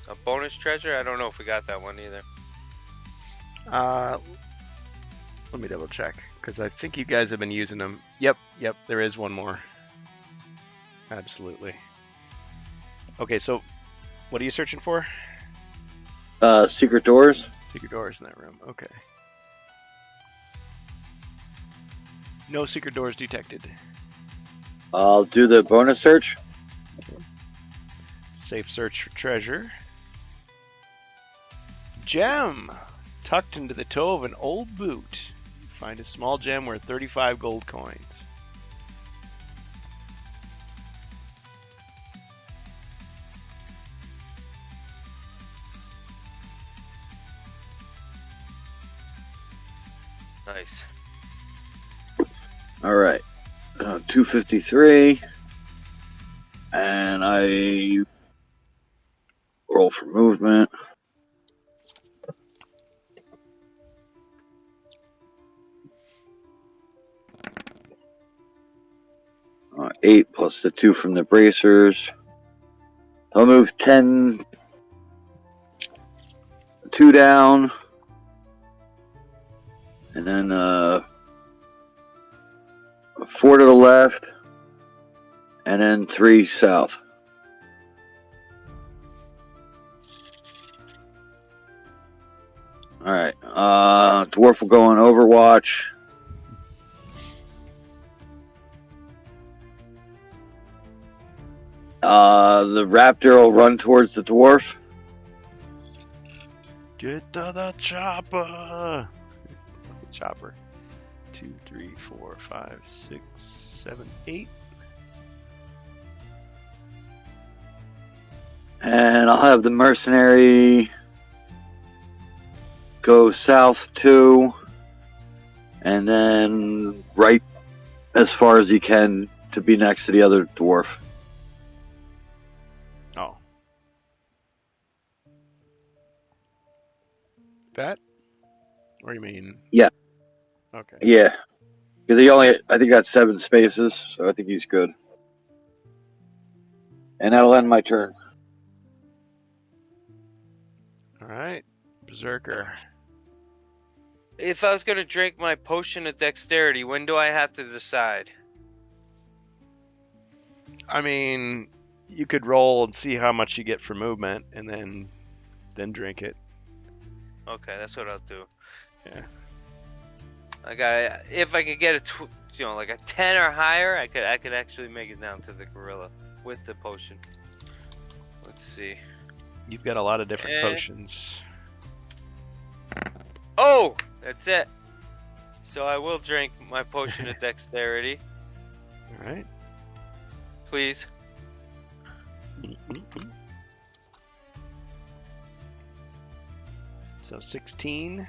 a bonus treasure. I don't know if we got that one either. Let me double check, because I think you guys have been using them. Yep, there is one more. Absolutely. Okay, so what are you searching for? Secret doors. Secret doors in that room. Okay. No secret doors detected. I'll do the bonus search. Okay. Safe search for treasure. Gem! Tucked into the toe of an old boot. You find a small gem worth 35 gold coins. Nice. All right. 253. And I roll for movement. Eight plus the 2 from the bracers. I'll move 10. 2 down. And then 4 to the left. And then 3 south. Alright. Dwarf will go on Overwatch. The raptor will run towards the dwarf. Get to the chopper! Chopper. 2, 3, 4, 5, 6, 7, 8. And I'll have the mercenary go south 2. And then right as far as he can to be next to the other dwarf. Oh. That? Or you mean? Yeah. Okay. Yeah. Because he only, I think, got 7 spaces, so I think he's good. And that'll end my turn. Alright. Berserker. If I was going to drink my potion of dexterity, when do I have to decide? I mean, you could roll and see how much you get for movement, and then drink it. Okay, that's what I'll do. Yeah. If I could get like a 10 or higher, I could actually make it down to the gorilla with the potion. Let's see. You've got a lot of different potions. Oh, that's it. So I will drink my potion of dexterity. All right. Please. So 16.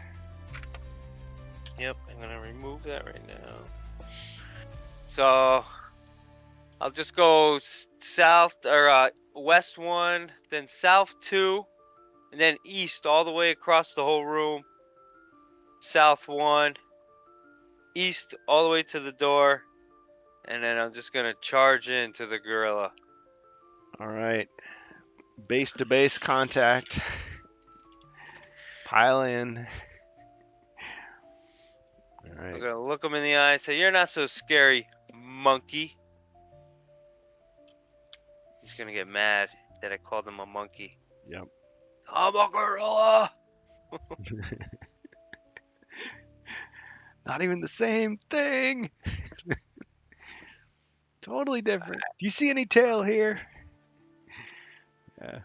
Yep, I'm gonna remove that right now. So I'll just go south or west 1, then south 2, and then east all the way across the whole room. South 1, east all the way to the door, and then I'm just gonna charge into the gorilla. All right. Base to base contact. Pile in. All right. I'm gonna look him in the eye and say, "You're not so scary, monkey." He's gonna get mad that I called him a monkey. Yep. I'm a gorilla. Not even the same thing. Totally different. Do you see any tail here? Yeah.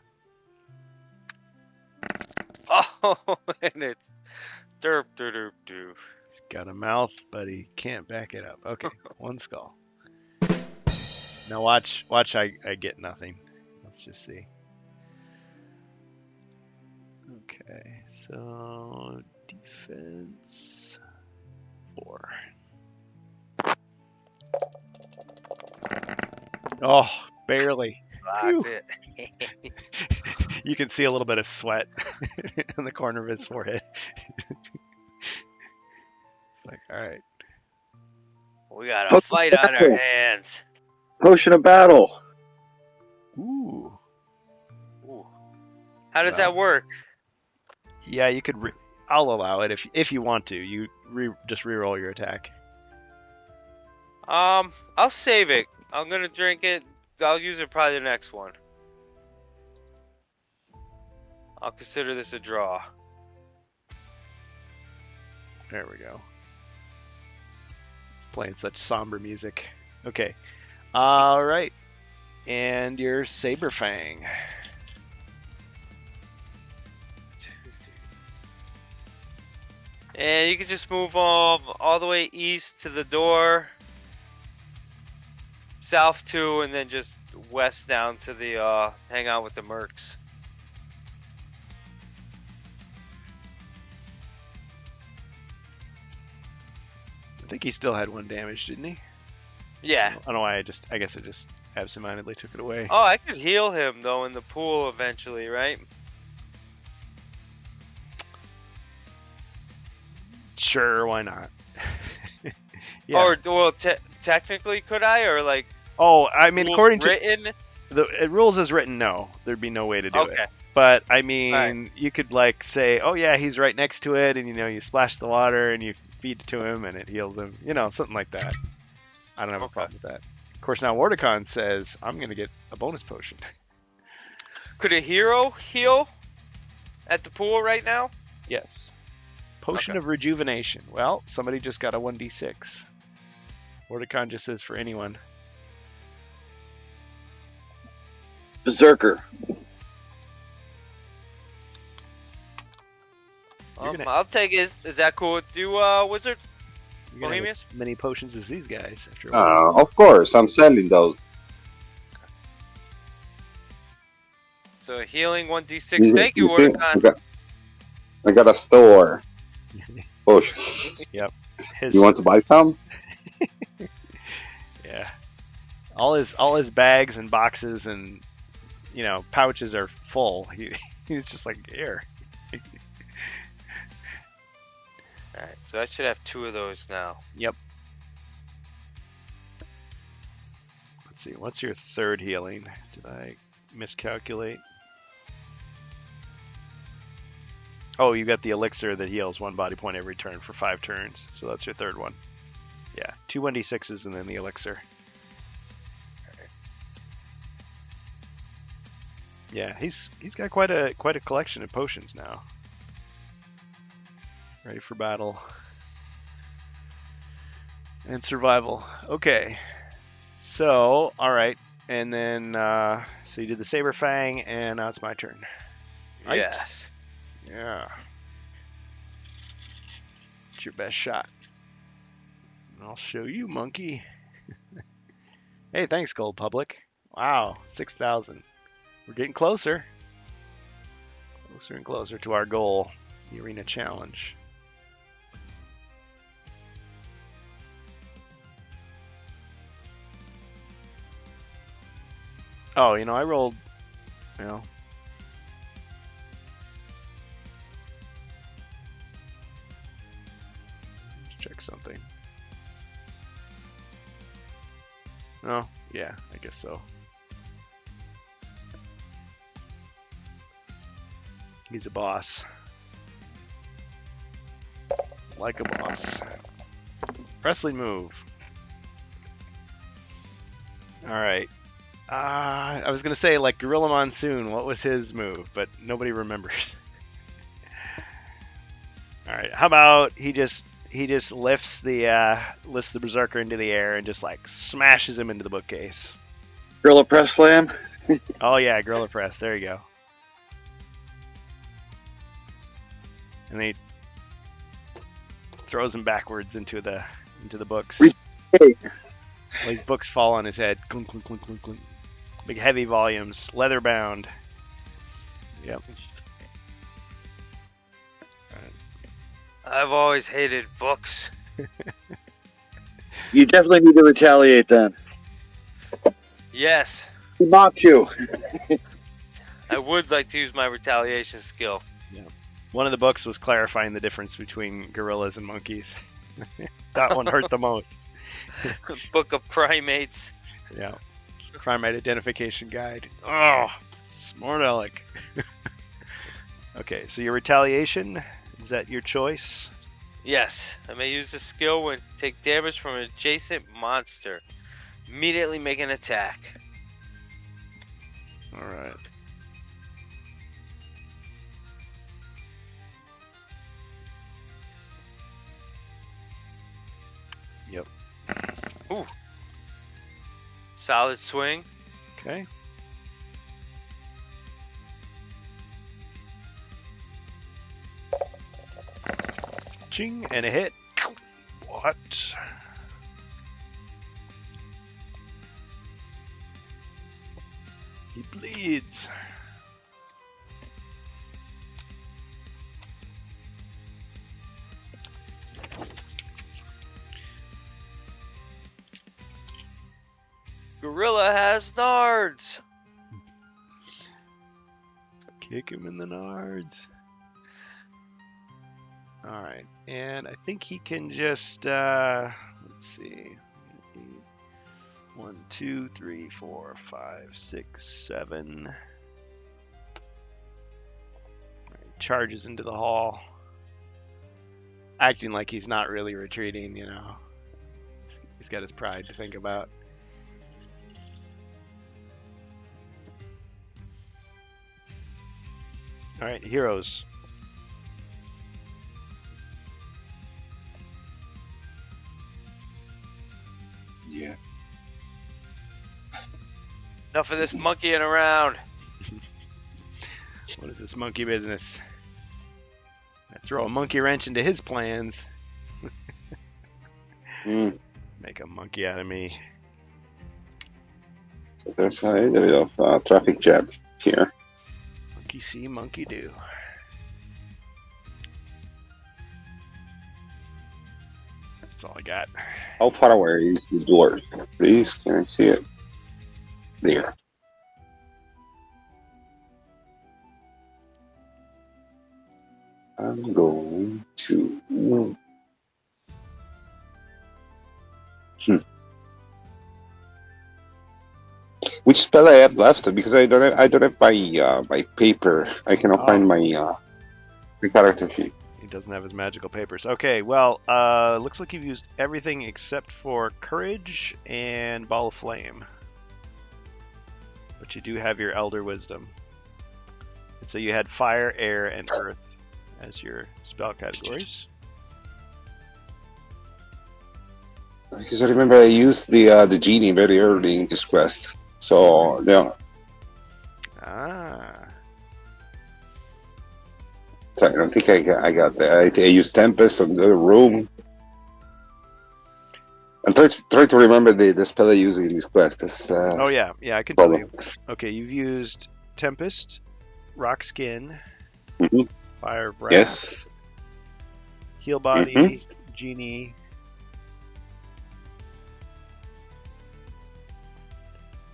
Oh, and it's derp derp derp derp. He's got a mouth, but he can't back it up. Okay, one skull. Now watch I get nothing. Let's just see. Okay, so defense 4. Oh, barely. That's it. You can see a little bit of sweat in the corner of his forehead. It's like, all right. We got a fight on our hands. Potion of battle. Ooh. Ooh. How does that work? Yeah, you could. I'll allow it if you want to. You just re-roll your attack. I'll save it. I'm gonna drink it. I'll use it probably the next one. I'll consider this a draw. There we go. It's playing such somber music. Okay. All right. And your Saber Fang. And you can just move all the way east to the door, south 2, and then just west down to the hang out with the mercs. I think he still had 1 damage, didn't he? Yeah. I don't know why I guess I just absentmindedly took it away. Oh, I could heal him though in the pool eventually, right? Sure, why not? Yeah. Or well, technically, could I? Or like? Oh, I mean, rules according to written. the rules as written, no, there'd be no way to do Okay. it. But I mean, Right. you could like say, oh yeah, he's right next to it, and you splash the water and you feed it to him and it heals him. Something like that. I don't have a Okay. problem with that. Of course, now Wardicon says I'm gonna get a bonus potion. Could a hero heal at the pool right now? Yes. Potion Okay. of Rejuvenation. Well, somebody just got a 1d6. Wardicon just says for anyone. Berserker. You're gonna- I'll take it. Is that cool with you, Wizard? You're gonna have Bohemius? as many potions as these guys after a while. Of course, I'm selling those. So healing 1d6. Thank you, Wordicon. I got a store. Oh, His, you want to buy some? Yeah. All his bags and boxes and pouches are full. He's just like, here. Alright, so I should have 2 of those now. Yep. Let's see. What's your 3rd healing? Did I miscalculate? Oh, you got the elixir that heals 1 body point every turn for 5 turns. So that's your 3rd one. Yeah, 2 1d6s and then the elixir. Yeah, he's got quite a collection of potions now. Ready for battle and survival. Okay, so all right, and then so you did the Saber Fang, and now it's my turn. Right? Yes. Yeah. It's your best shot. I'll show you, monkey. Hey, thanks, Gold Public. Wow, 6,000. We're getting closer. Closer and closer to our goal, the Arena Challenge. Oh, I rolled, Oh, yeah, I guess so. He's a boss. Like a boss. Presley move. Alright. I was going to say, like, Gorilla Monsoon, what was his move? But nobody remembers. Alright, how about he just lifts the Berserker into the air and just, like, smashes him into the bookcase. Gorilla Press Slam. Oh, yeah, Gorilla Press. There you go. And he throws him backwards into the books. Like books fall on his head. Clunk, clunk, clunk, clunk, clunk. Big heavy volumes, leather bound. Yep. I've always hated books. You definitely need to retaliate then. Yes. He mocked you. I would like to use my retaliation skill. Yeah. One of the books was clarifying the difference between gorillas and monkeys. That one hurt the most. Book of Primates. Yeah. Primate Identification Guide. Oh, smart aleck. Okay, so your retaliation, is that your choice? Yes. I may use the skill when take damage from an adjacent monster. Immediately make an attack. Alright. Yep. Ooh. Solid swing. Okay. Ching, and a hit. What? He bleeds. Gorilla has nards. Kick him in the nards. Alright, and I think he can just, let's see. 1, 2, 3, 4, 5, 6, 7. Right, charges into the hall. Acting like he's not really retreating, you know. He's got his pride to think about. Alright, heroes. Yeah. Enough of this monkeying around. What is this monkey business? I throw a monkey wrench into his plans. Make a monkey out of me. So there's a little bit of traffic jam here. Monkey see, monkey do. That's all I got. How far away is the dwarf? Please, can I see it? There. I'm going to. Which spell I have left? Because I don't have my paper. I cannot find my character sheet. He doesn't have his magical papers. Okay, well, looks like you've used everything except for courage and ball of flame. But you do have your elder wisdom. And so you had fire, air, and earth as your spell categories. Because I remember I used the genie very early in this quest. So yeah. So I don't think I got that. I used Tempest on the room. And try to remember the spell I use in this quest. That's, oh yeah, I can tell you. Okay, you've used Tempest, Rock Skin, Fire Breath, yes, Heal Body, Genie.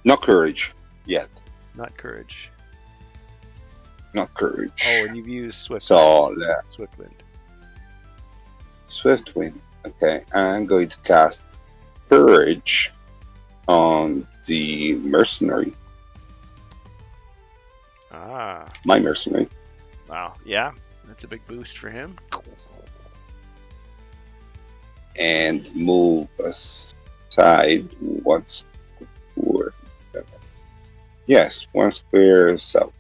Not Courage yet. Not Courage. Not Courage. Oh, and you've used Swift. So yeah. Swiftwind. Swiftwind. Okay, I'm going to cast Courage on the mercenary. Ah. My mercenary. Wow. Yeah. That's a big boost for him. And move aside once for yes, one square south.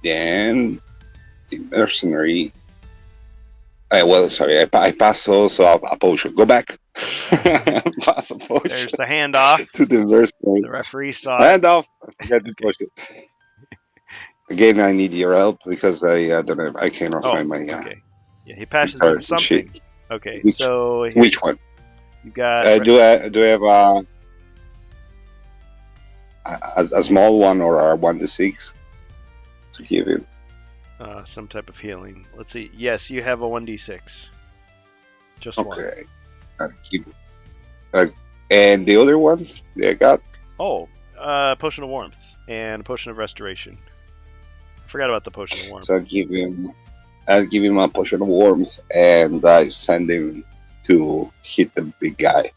Then the mercenary. Sorry, I pass also a potion. Go back. Pass a potion. There's the handoff to the mercenary. The referee saw it. Hand off. Forget the potion. Again, I need your help because I don't know. I cannot find my. Okay. Yeah, he passes card him something. sheet. Okay, Which- so Which one? you got Do I have a small one or a 1d6 to give him? some type of healing. Let's see. Yes, you have a 1d6. Just one. Okay. I'll keep it. And the other ones they got? Oh, potion of warmth and potion of restoration. Forgot about the potion of warmth. So I'll give him a potion of warmth and I send him to hit the big guy.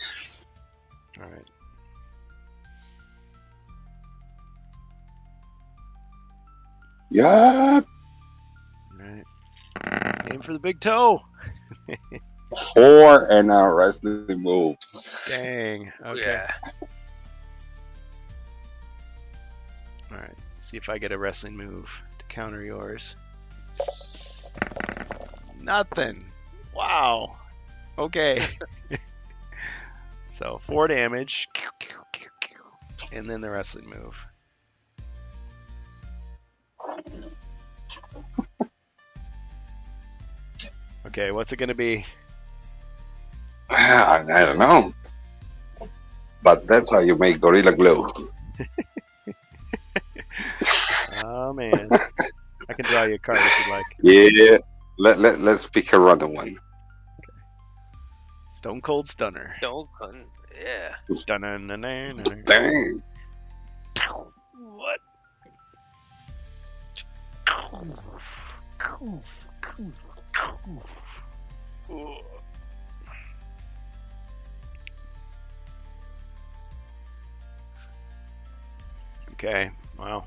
All right. Yeah. All right. Aim for the big toe. 4 and a wrestling move. Dang. Okay. Yeah. All right. Let's see if I get a wrestling move to counter yours. Nothing. Wow. Okay. So 4 damage. And then the wrestling move. Okay, what's it going to be? I don't know. But that's how you make Gorilla Glue. Oh, man. I can draw you a card if you like. Yeah. Let's pick a random one. Stone Cold Stunner. Don't. Yeah. Dang. What? Okay, wow.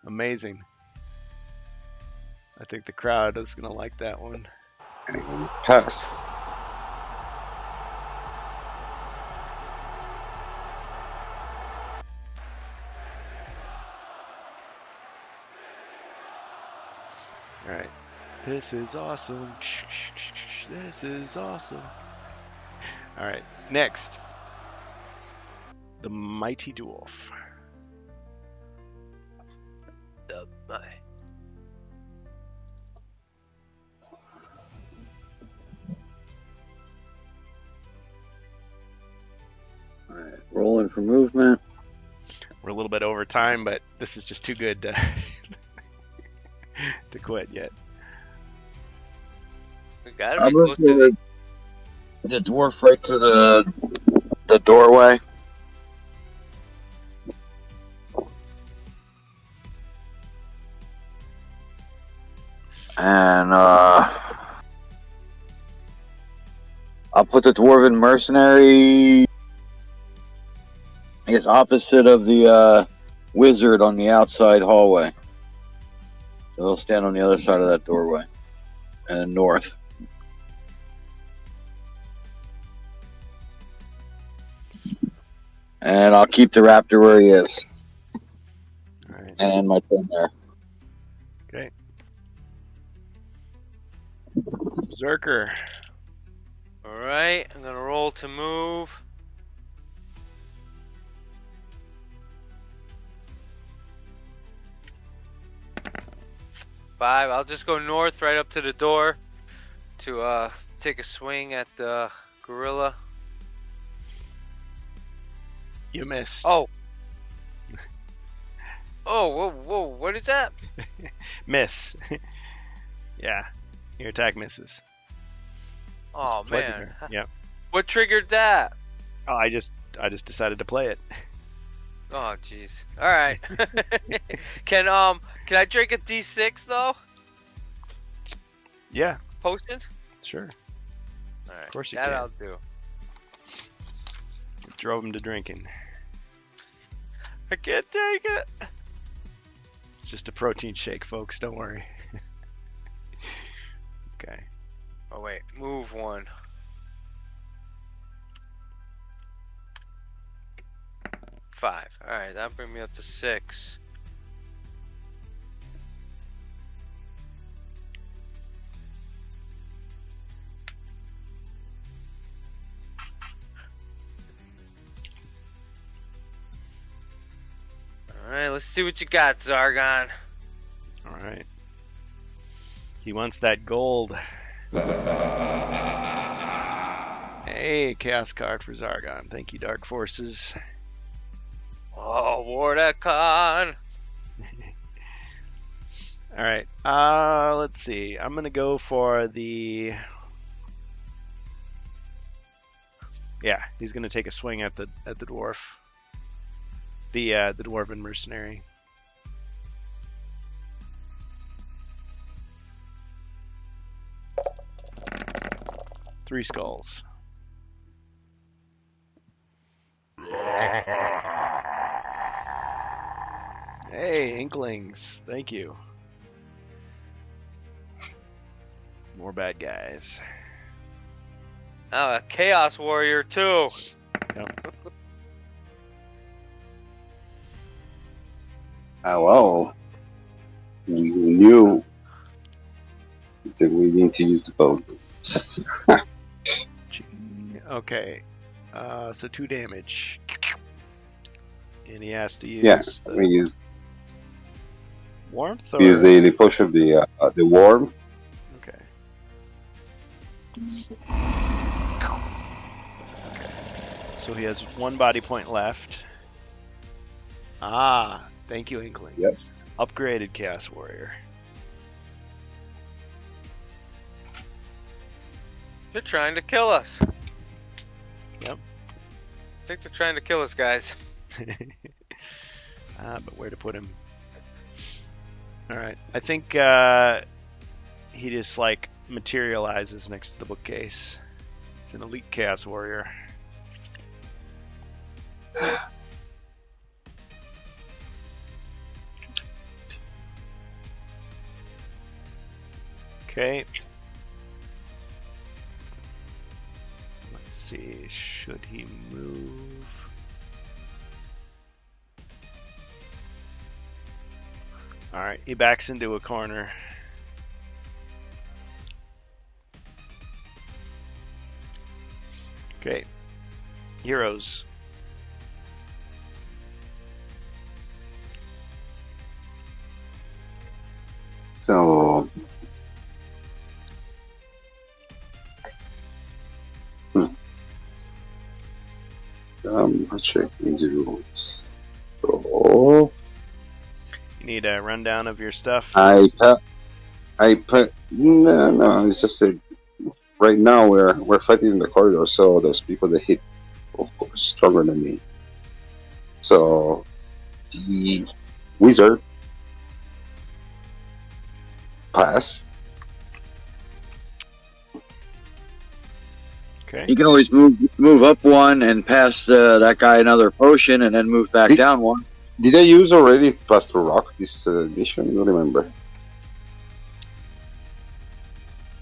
Amazing. I think the crowd is going to like that one. Pass. All right. This is awesome. This is awesome. All right. Next. The Mighty Dwarf. Alright, rolling for movement. We're a little bit over time, but this is just too good to, to quit yet. We gotta I'm be close to gonna the dwarf right to the doorway. And I'll put the dwarven mercenary, I guess, opposite of the wizard on the outside hallway. So he'll stand on the other side of that doorway, and north. And I'll keep the raptor where he is. All right. And my turn there. Okay. Berserker. All right, I'm gonna roll to move. Five. I'll just go north right up to the door to take a swing at the gorilla. You missed. Oh. Oh, whoa, what is that? Miss. Yeah. Your attack misses. Oh, Play man. her. Yep. What triggered that? Oh, I just decided to play it. Oh, jeez. All right. Can I drink a D6 though? Yeah. potion? Sure. All right. Of course you that can. I'll do. Drove him to drinking. I can't take it. Just a protein shake, folks. Don't worry. Okay. Oh wait, move 1. Five. All right, that'll bring me up to 6. All right, let's see what you got, Zargon. All right. He wants that gold. Hey, chaos card for Zargon. Thank you, Dark Forces. Oh, Wardecon. All right. Let's see. I'm gonna go for the. Yeah, he's gonna take a swing at the dwarf. The dwarven mercenary. Three skulls. Hey, Inklings. Thank you. More bad guys. Oh, a Chaos Warrior too. Yep. Well, we knew that we need to use the boat. Okay. So 2 damage. And he has to use we use warmth, or we use the push of the warmth. Okay. So he has 1 body point left. Ah, thank you, Inkling. Yep. Upgraded Chaos Warrior. They're trying to kill us. Yep. I think they're trying to kill us, guys. But where to put him? Alright. I think he just like materializes next to the bookcase. It's an elite Chaos Warrior. Okay. Let's see. Should he move? Alright, he backs into a corner. Okay. Heroes. So I'll check the rules. So You need a rundown of your stuff. I put no. It's just that right now we're fighting in the corridor, so there's people that hit, of course, stronger than me. So the wizard pass. Okay. You can always move up 1 and pass that guy another potion, and then move back down 1. Did I use already Pastor Rock this mission? I don't remember.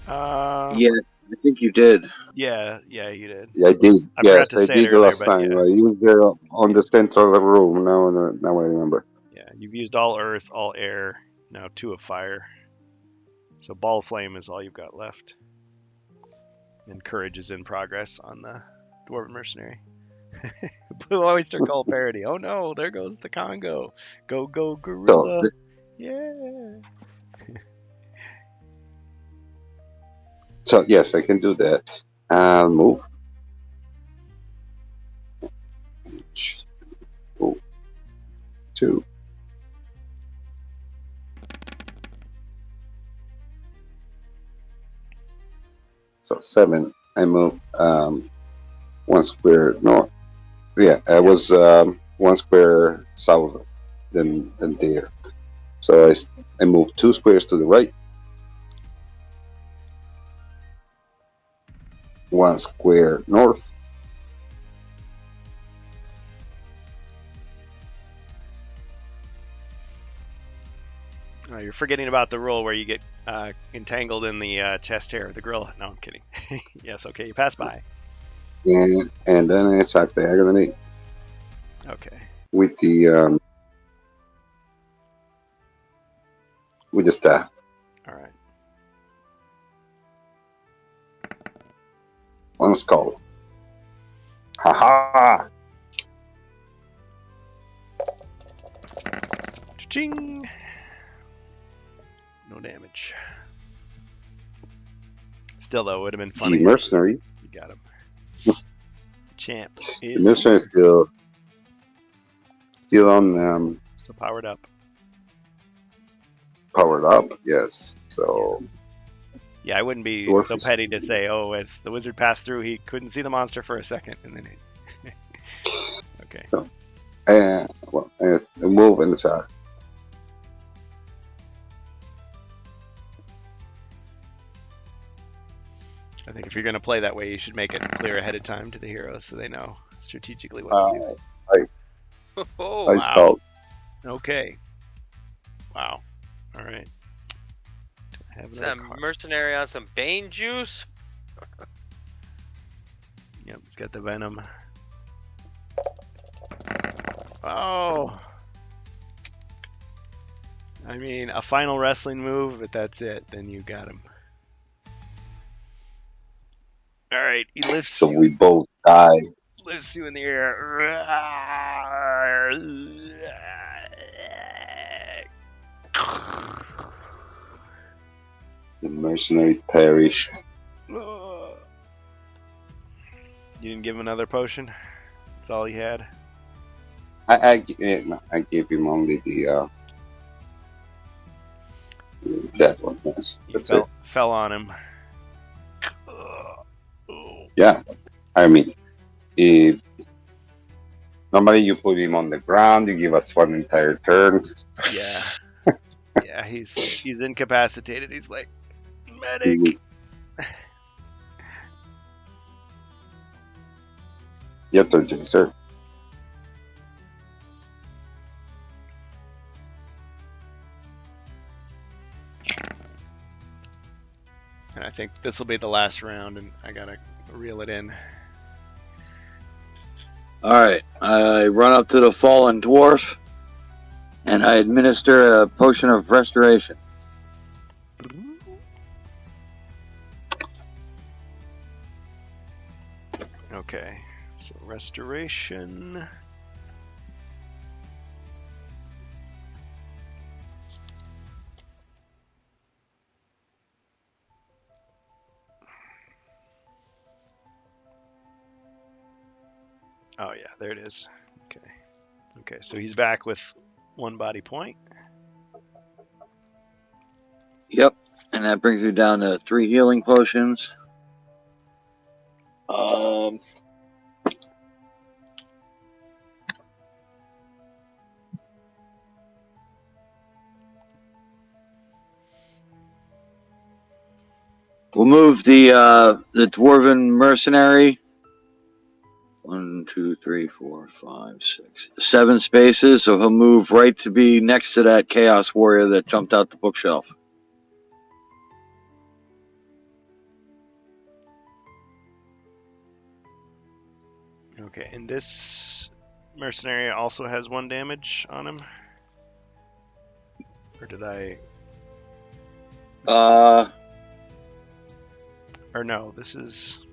Yeah, I think you did. Yeah, you did. Yeah, I did. I Yes, forgot to I say it did the earlier, last but time. yeah. I used there on the central room. Now I remember. Yeah, you've used all earth, all air, now 2 of fire. So ball of flame is all you've got left. And courage is in progress on the dwarven mercenary. Blue oyster cult parody. Oh no, there goes the Congo. Go gorilla. Yeah. So yes, I can do that. Move. Oh, 2. So 7. I move 1 square north. Yeah, I was 1 square south than there. So I move 2 squares to the right. 1 square north. Oh, you're forgetting about the rule where you get entangled in the chest hair of the gorilla. No, I'm kidding. Yes, okay, you pass by. And then I attack diagonally Okay. with the staff. All right. 1 skull. Haha! Ching. No damage. Still, though, it would have been funny. The mercenary. You got him. Champ. The mercenary is still on So powered up. powered up. Yes. So Yeah, I wouldn't be Dwarf so is- petty to say, oh, as the wizard passed through, he couldn't see the monster for a second, and then okay. So, move and attack. I think if you're going to play that way, you should make it clear ahead of time to the heroes so they know strategically what to do. Oh, I wow. spelled. Okay. Wow. All right. Do I have is another that card? mercenary on some Bane juice? Yep, it's got the venom. Oh. I mean, a final wrestling move, but that's it. Then you got him. All right, he lifts So you. we both die. Lifts you in the air. The mercenary perish. You didn't give him another potion? That's all he had? I gave him only that one. Yes, You that's it. fell on him. Yeah, I mean, if normally you put him on the ground, you give us one entire turn. Yeah. Yeah, he's incapacitated. He's like, medic. Your turn, sir. And I think this will be the last round, and I gotta reel it in. All right, I run up to the fallen dwarf, and I administer a potion of restoration. Okay, so restoration. Oh yeah, there it is. Okay. Okay, so he's back with 1 body point. Yep, and that brings me down to 3 healing potions. We'll move the dwarven mercenary 1, 2, 3, 4, 5, 6, 7 spaces, so he'll move right to be next to that chaos warrior that jumped out the bookshelf. Okay, and this mercenary also has 1 damage on him? Or did I... Or no, this is...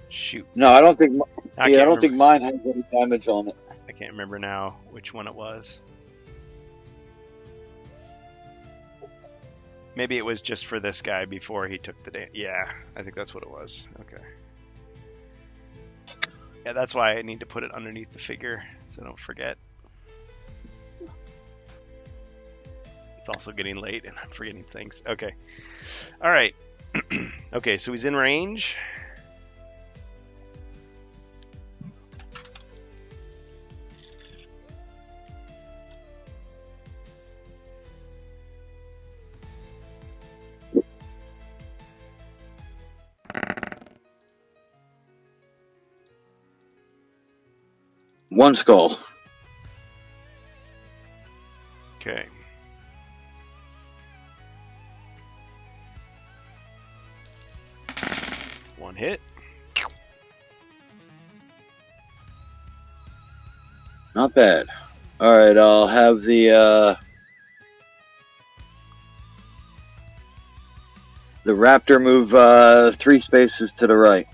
Shoot. No, I don't think. I Yeah, I can't don't think remember. mine has any damage on it. I can't remember now which one it was. Maybe it was just for this guy before he took the damage. Yeah, I think that's what it was. Okay. Yeah, that's why I need to put it underneath the figure so I don't forget. It's also getting late and I'm forgetting things. Okay. All right. Okay, so he's in range. 1 skull. Okay. One hit. Not bad. All right, I'll have the raptor move 3 spaces to the right.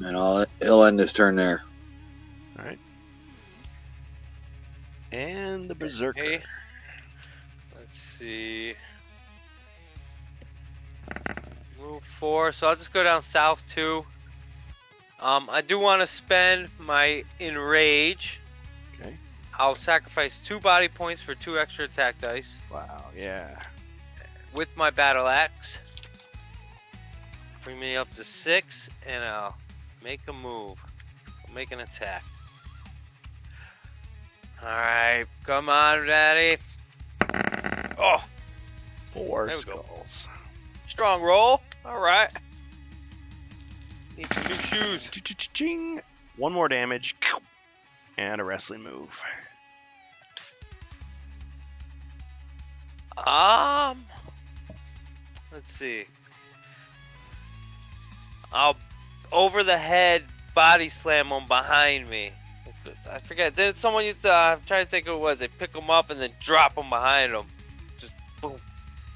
And he'll end his turn there. All right. And the berserker. Okay. Let's see. Move 4, so I'll just go down south 2. I do want to spend my enrage. Okay. I'll sacrifice 2 body points for 2 extra attack dice Wow. Yeah. with my battle axe. Bring me up to 6, and I'll make a move. I'll make an attack. Alright, come on, Daddy. Oh, 4 There we go. skulls. strong roll. Alright. Need some new shoes. Ching. 1 more damage. And a wrestling move. Let's see. I'll over the head body slam them behind me. I forget. Then someone used to. I'm trying to think who it was. They pick them up and then drop them behind them. Just boom.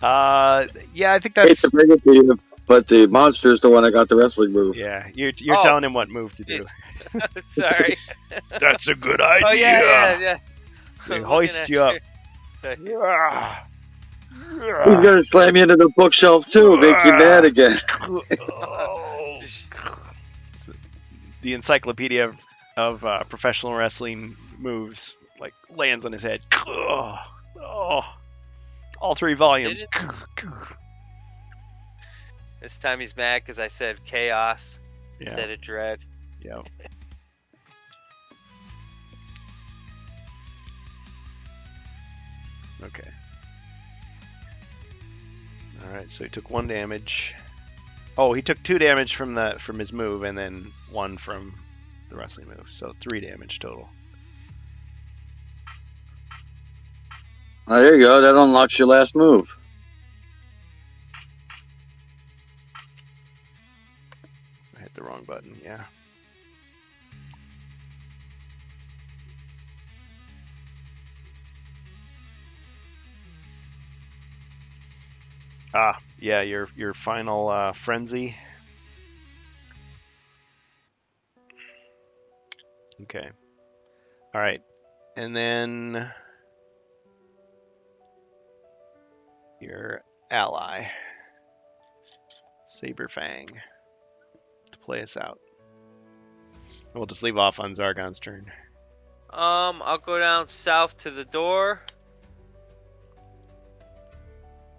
Yeah, I think I hate that's. to bring it to you, but the monster's the one that got the wrestling move. Yeah, you're Oh. telling him what move to do. Sorry. That's a good idea. Oh yeah. They I'm hoist looking you at up. you. He's gonna slam you into the bookshelf too, make you mad again. Oh. The encyclopedia of professional wrestling moves like lands on his head. Oh. All 3 volumes. Did This time he's mad because I said chaos instead of dread. Yeah. Okay. All right, so he took 1 damage. Oh, he took 2 damage from his move, and then 1 from the wrestling move. So 3 damage total. Oh, there you go. That unlocks your last move. I hit the wrong button. Yeah. Ah, yeah, your final frenzy. Okay. All right. And then your ally, Saberfang, to play us out. We'll just leave off on Zargon's turn. I'll go down south to the door.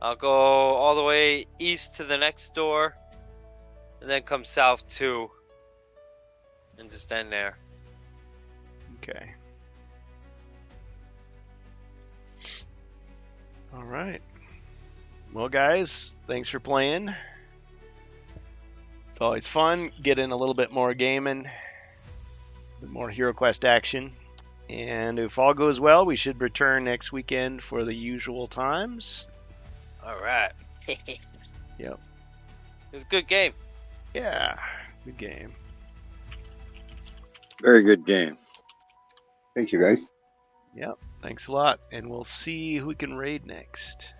I'll go all the way east to the next door, and then come south too, and just end there. Okay. All right. Well, guys, thanks for playing. It's always fun getting a little bit more gaming, more HeroQuest action. And if all goes well, we should return next weekend for the usual times. All right. Yep. It was a good game. Yeah. Good game. Very good game. Thank you, guys. Yep. Thanks a lot. And we'll see who we can raid next.